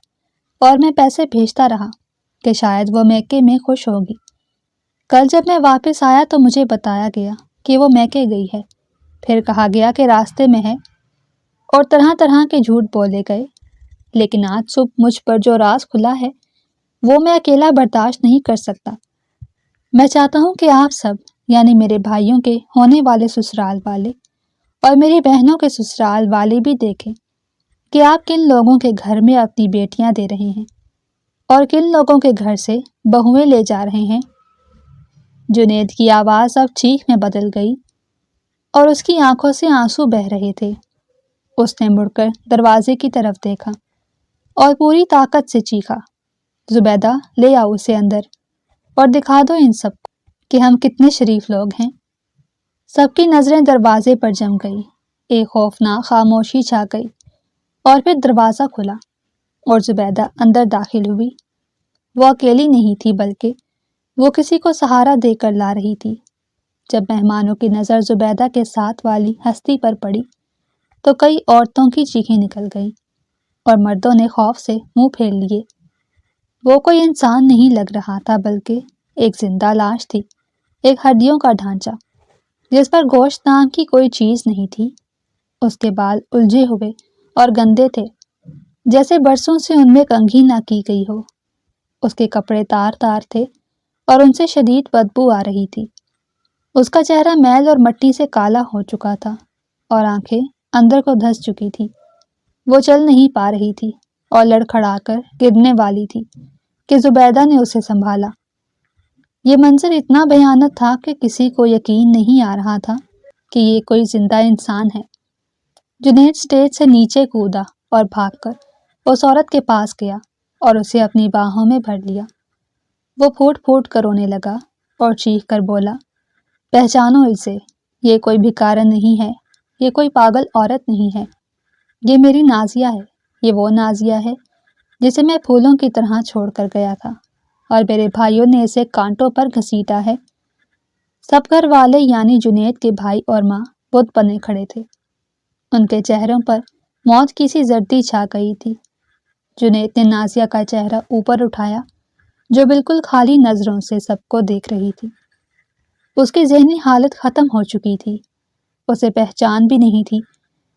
اور میں پیسے بھیجتا رہا کہ شاید وہ میکے میں خوش ہوگی۔ کل جب میں واپس آیا تو مجھے بتایا گیا کہ وہ میکے گئی ہے، پھر کہا گیا کہ راستے میں ہے، اور طرح طرح کے جھوٹ بولے گئے۔ لیکن آج صبح مجھ پر جو راز کھلا ہے وہ میں اکیلا برداشت نہیں کر سکتا۔ میں چاہتا ہوں کہ آپ سب، یعنی میرے بھائیوں کے ہونے والے سسرال والے اور میری بہنوں کے سسرال والے بھی دیکھیں کہ آپ کن لوگوں کے گھر میں اپنی بیٹیاں دے رہے ہیں اور کن لوگوں کے گھر سے بہویں لے جا رہے ہیں۔ جنید کی آواز اب چیخ میں بدل گئی اور اس کی آنکھوں سے آنسو بہہ رہے تھے۔ اس نے مڑ کر دروازے کی طرف دیکھا اور پوری طاقت سے چیخا، زبیدہ لے آؤ اسے اندر اور دکھا دو ان سب کو کہ ہم کتنے شریف لوگ ہیں۔ سب کی نظریں دروازے پر جم گئی، ایک خوفناک خاموشی چھا گئی، اور پھر دروازہ کھلا اور زبیدہ اندر داخل ہوئی۔ وہ اکیلی نہیں تھی، بلکہ وہ کسی کو سہارا دے کر لا رہی تھی۔ جب مہمانوں کی نظر زبیدہ کے ساتھ والی ہستی پر پڑی تو کئی عورتوں کی چیخیں نکل گئیں اور مردوں نے خوف سے منہ پھیر لیے۔ وہ کوئی انسان نہیں لگ رہا تھا، بلکہ ایک زندہ لاش تھی، ایک ہڈیوں کا ڈھانچہ جس پر گوشت نام کی کوئی چیز نہیں تھی۔ اس کے بال الجھے ہوئے اور گندے تھے، جیسے برسوں سے ان میں کنگھی نہ کی گئی ہو۔ اس کے کپڑے تار تار تھے اور ان سے شدید بدبو آ رہی تھی۔ اس کا چہرہ میل اور مٹی سے کالا ہو چکا تھا اور آنکھیں اندر کو دھس چکی تھی۔ وہ چل نہیں پا رہی تھی اور لڑکھڑا کر گرنے والی تھی کہ زبیدہ نے اسے سنبھالا۔ یہ منظر اتنا بھیانک تھا کہ کسی کو یقین نہیں آ رہا تھا کہ یہ کوئی زندہ انسان ہے۔ جنید سٹیج سے نیچے کودا اور بھاگ کر اس عورت کے پاس گیا اور اسے اپنی باہوں میں بھر لیا۔ وہ پھوٹ پھوٹ کر رونے لگا اور چیخ کر بولا، پہچانو اسے، یہ کوئی بھکارن نہیں ہے، یہ کوئی پاگل عورت نہیں ہے، یہ میری نازیہ ہے، یہ وہ نازیہ ہے جسے میں پھولوں کی طرح چھوڑ کر گیا تھا اور میرے بھائیوں نے اسے کانٹوں پر گھسیٹا ہے۔ سب گھر والے یعنی جنید کے بھائی اور ماں بت بنے کھڑے تھے، ان کے چہروں پر موت کی سی زردی چھا گئی تھی۔ جنید نے نازیہ کا چہرہ اوپر اٹھایا جو بالکل خالی نظروں سے سب کو دیکھ رہی تھی۔ اس کی ذہنی حالت ختم ہو چکی تھی، اسے پہچان بھی نہیں تھی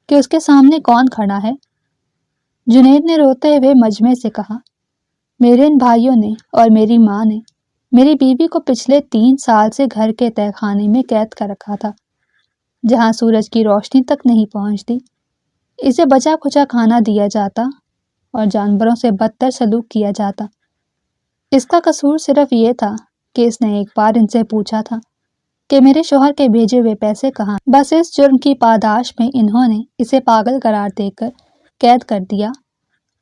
کہ اس کے سامنے کون کھڑا ہے۔ جنید نے روتے ہوئے مجمع سے کہا، میرے ان بھائیوں نے اور میری ماں نے میری بیوی کو پچھلے 3 سال سے گھر کے تہہ خانے میں قید کر رکھا تھا، جہاں سورج کی روشنی تک نہیں پہنچتی۔ اسے بچا کھچا کھانا دیا جاتا اور جانوروں سے بدتر سلوک کیا جاتا۔ اس کا قصور صرف یہ تھا کہ اس نے ایک بار ان سے پوچھا تھا کہ میرے شوہر کے بھیجے ہوئے پیسے کہاں۔ بس اس جرم کی پاداش میں انہوں نے اسے پاگل قرار دے کر قید کر دیا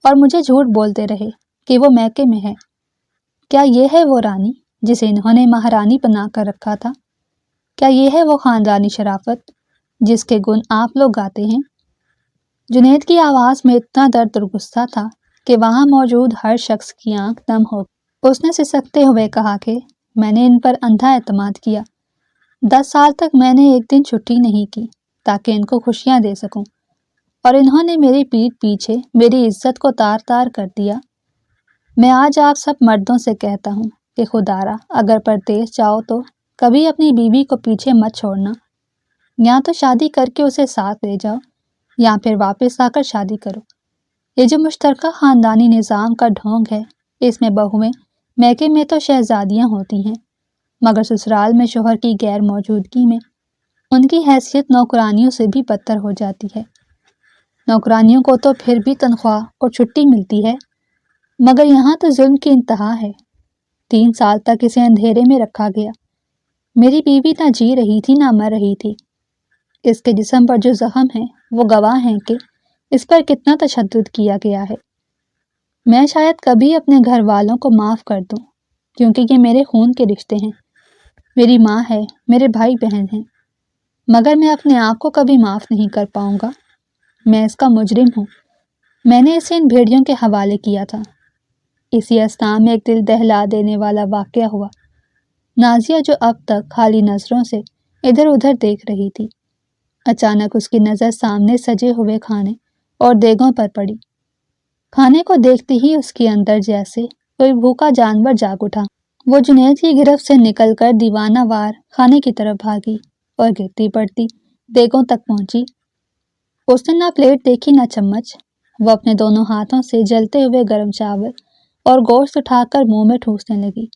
اور مجھے جھوٹ بولتے رہے کہ وہ میکے میں ہے۔ کیا یہ ہے وہ رانی جسے انہوں نے مہارانی بنا کر رکھا تھا؟ کیا یہ ہے وہ خاندانی شرافت جس کے گن آپ لوگ گاتے ہیں؟ جنید کی آواز میں اتنا درد اور غصہ تھا کہ وہاں موجود ہر شخص کی آنکھ نم ہو گئی۔ اس نے سسکتے ہوئے کہا کہ میں نے ان پر اندھا اعتماد کیا۔ 10 سال تک میں نے ایک دن چھٹی نہیں کی تاکہ ان کو خوشیاں دے سکوں، اور انہوں نے میری پیٹھ پیچھے میری عزت کو تار تار کر دیا۔ میں آج آپ سب مردوں سے کہتا ہوں کہ خدارا اگر پردیس جاؤ تو کبھی اپنی بیوی کو پیچھے مت چھوڑنا۔ یا تو شادی کر کے اسے ساتھ لے جاؤ یا پھر واپس آ کر شادی کرو۔ یہ جو مشترکہ خاندانی نظام کا ڈھونگ ہے، اس میں بہویں میکے میں تو شہزادیاں ہوتی ہیں، مگر سسرال میں شوہر کی غیر موجودگی میں ان کی حیثیت نوکرانیوں سے بھی بدتر ہو جاتی ہے۔ نوکرانیوں کو تو پھر بھی تنخواہ اور چھٹی ملتی ہے، مگر یہاں تو ظلم کی انتہا ہے۔ 3 سال تک اسے اندھیرے میں رکھا گیا۔ میری بیوی نہ جی رہی تھی نہ مر رہی تھی۔ اس کے جسم پر جو زخم ہے وہ گواہ ہیں کہ اس پر کتنا تشدد کیا گیا ہے۔ میں شاید کبھی اپنے گھر والوں کو معاف کر دوں کیونکہ یہ میرے خون کے رشتے ہیں، میری ماں ہے، میرے بھائی بہن ہیں، مگر میں اپنے آپ کو کبھی معاف نہیں کر پاؤں گا۔ میں اس کا مجرم ہوں۔ میں نے اسے ان بھیڑیوں کے حوالے کیا تھا۔ اسی اثناء میں ایک دل دہلا دینے والا واقعہ ہوا۔ نازیہ جو اب تک خالی نظروں سے ادھر ادھر دیکھ رہی تھی، اچانک اس کی نظر سامنے سجے ہوئے کھانے اور دیگوں پر پڑی۔ کھانے کو دیکھتے ہی اس کے اندر جیسے کوئی بھوکا جانور جاگ اٹھا۔ وہ جنید کی گرفت سے نکل کر دیوانہ وار کھانے کی طرف بھاگی اور گرتی پڑتی دیگوں تک پہنچی۔ اس نے نہ پلیٹ دیکھی نہ چمچ۔ وہ اپنے دونوں ہاتھوں سے جلتے ہوئے گرم چاول اور گوشت اٹھا کر منہ میں ٹھوسنے لگی۔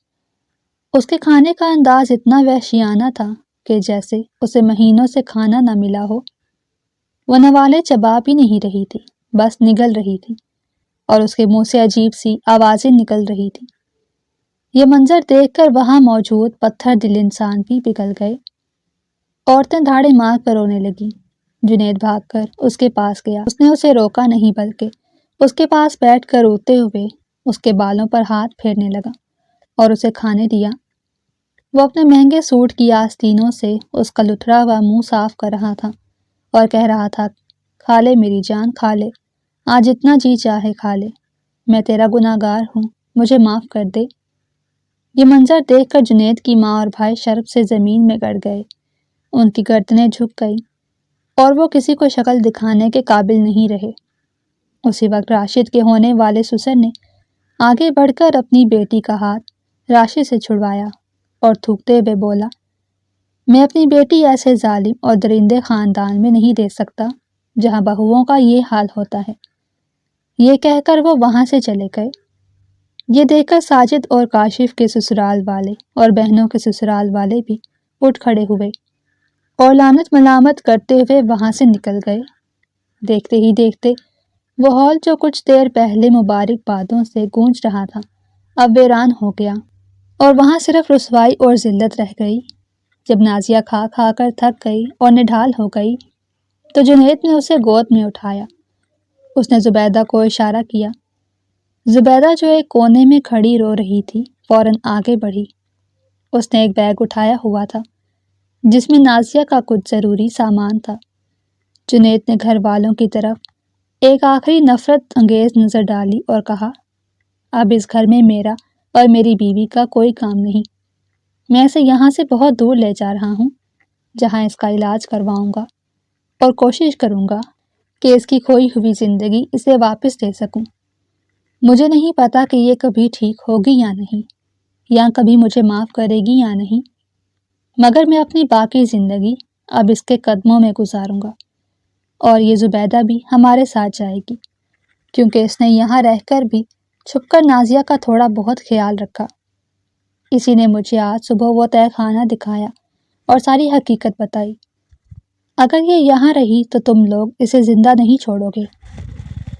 اس کے کھانے کا انداز اتنا وحشیانہ تھا کہ جیسے اسے مہینوں سے کھانا نہ ملا ہو۔ وہ نوالے چبا بھی نہیں رہی تھی، بس نگل رہی تھی، اور اس کے منہ سے عجیب سی آوازیں نکل رہی تھی۔ یہ منظر دیکھ کر وہاں موجود پتھر دل انسان بھی پگھل گئے۔ عورتیں دھاڑے مار کر رونے لگیں۔ جنید بھاگ کر اس کے پاس گیا۔ اس نے اسے روکا نہیں بلکہ اس کے پاس بیٹھ کر روتے ہوئے اس کے بالوں پر ہاتھ پھیرنے لگا اور اسے کھانے دیا۔ وہ اپنے مہنگے سوٹ کی آستینوں سے اس کا لتھڑا ہوا منہ صاف کر رہا تھا اور کہہ رہا تھا، کھا لے میری جان، کھا لے، آج اتنا جی چاہے کھا لے، میں تیرا گناہ گار ہوں، مجھے معاف کر دے۔ یہ منظر دیکھ کر جنید کی ماں اور بھائی شرم سے زمین میں گڑ گئے۔ ان کی گردنیں جھک گئیں اور وہ کسی کو شکل دکھانے کے قابل نہیں رہے۔ اسی وقت راشد کے ہونے والے سسر نے آگے بڑھ کر اپنی بیٹی کا ہاتھ راشد سے چھڑوایا اور تھوکتے ہوئے بولا، میں اپنی بیٹی ایسے ظالم اور درندے خاندان میں نہیں دے سکتا جہاں بہوؤں کا یہ حال ہوتا ہے۔ یہ کہہ کر وہ وہاں سے چلے گئے۔ یہ دیکھ کر ساجد اور کاشف کے سسرال والے اور بہنوں کے سسرال والے بھی اٹھ کھڑے ہوئے اور لعنت ملامت کرتے ہوئے وہاں سے نکل گئے۔ دیکھتے ہی دیکھتے وہ ہال جو کچھ دیر پہلے مبارک بادوں سے گونج رہا تھا اب ویران ہو گیا، اور وہاں صرف رسوائی اور ذلت رہ گئی۔ جب نازیہ کھا کھا کر تھک گئی اور نڈھال ہو گئی تو جنید نے اسے گود میں اٹھایا۔ اس نے زبیدہ کو اشارہ کیا۔ زبیدہ جو ایک کونے میں کھڑی رو رہی تھی فوراً آگے بڑھی۔ اس نے ایک بیگ اٹھایا ہوا تھا جس میں نازیہ کا کچھ ضروری سامان تھا۔ جنید نے گھر والوں کی طرف ایک آخری نفرت انگیز نظر ڈالی اور کہا، اب اس گھر میں میرا اور میری بیوی کا کوئی کام نہیں۔ میں اسے یہاں سے بہت دور لے جا رہا ہوں جہاں اس کا علاج کرواؤں گا اور کوشش کروں گا کہ اس کی کھوئی ہوئی زندگی اسے واپس دے سکوں۔ مجھے نہیں پتا کہ یہ کبھی ٹھیک ہوگی یا نہیں، یا کبھی مجھے معاف کرے گی یا نہیں، مگر میں اپنی باقی زندگی اب اس کے قدموں میں گزاروں گا، اور یہ زبیدہ بھی ہمارے ساتھ جائے گی کیونکہ اس نے یہاں رہ کر بھی چھپ کر نازیہ کا تھوڑا بہت خیال رکھا۔ اسی نے مجھے آج صبح وہ تہہ خانہ دکھایا اور ساری حقیقت بتائی۔ اگر یہ یہاں رہی تو تم لوگ اسے زندہ نہیں چھوڑو گے۔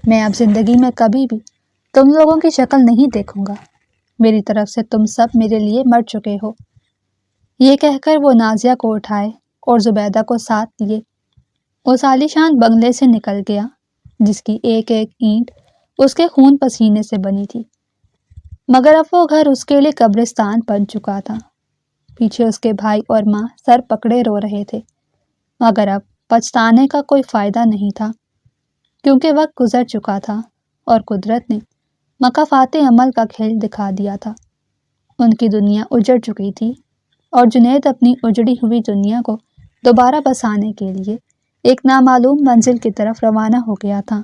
میں اب زندگی میں کبھی بھی تم لوگوں کی شکل نہیں دیکھوں گا۔ میری طرف سے تم سب میرے لیے مر چکے ہو۔ یہ کہہ کر وہ نازیہ کو اٹھائے اور زبیدہ کو ساتھ لیے اس عالیشان بنگلے سے نکل گیا جس کی ایک ایک اینٹ اس کے خون پسینے سے بنی تھی، مگر اب وہ گھر اس کے لیے قبرستان بن چکا تھا۔ پیچھے اس کے بھائی اور ماں سر پکڑے رو رہے تھے، مگر اب پچھتانے کا کوئی فائدہ نہیں تھا، کیونکہ وقت گزر چکا تھا اور قدرت نے مکافات عمل کا کھیل دکھا دیا تھا۔ ان کی دنیا اجڑ چکی تھی اور جنید اپنی اجڑی ہوئی دنیا کو دوبارہ بسانے کے لیے ایک نامعلوم منزل کی طرف روانہ ہو گیا تھا۔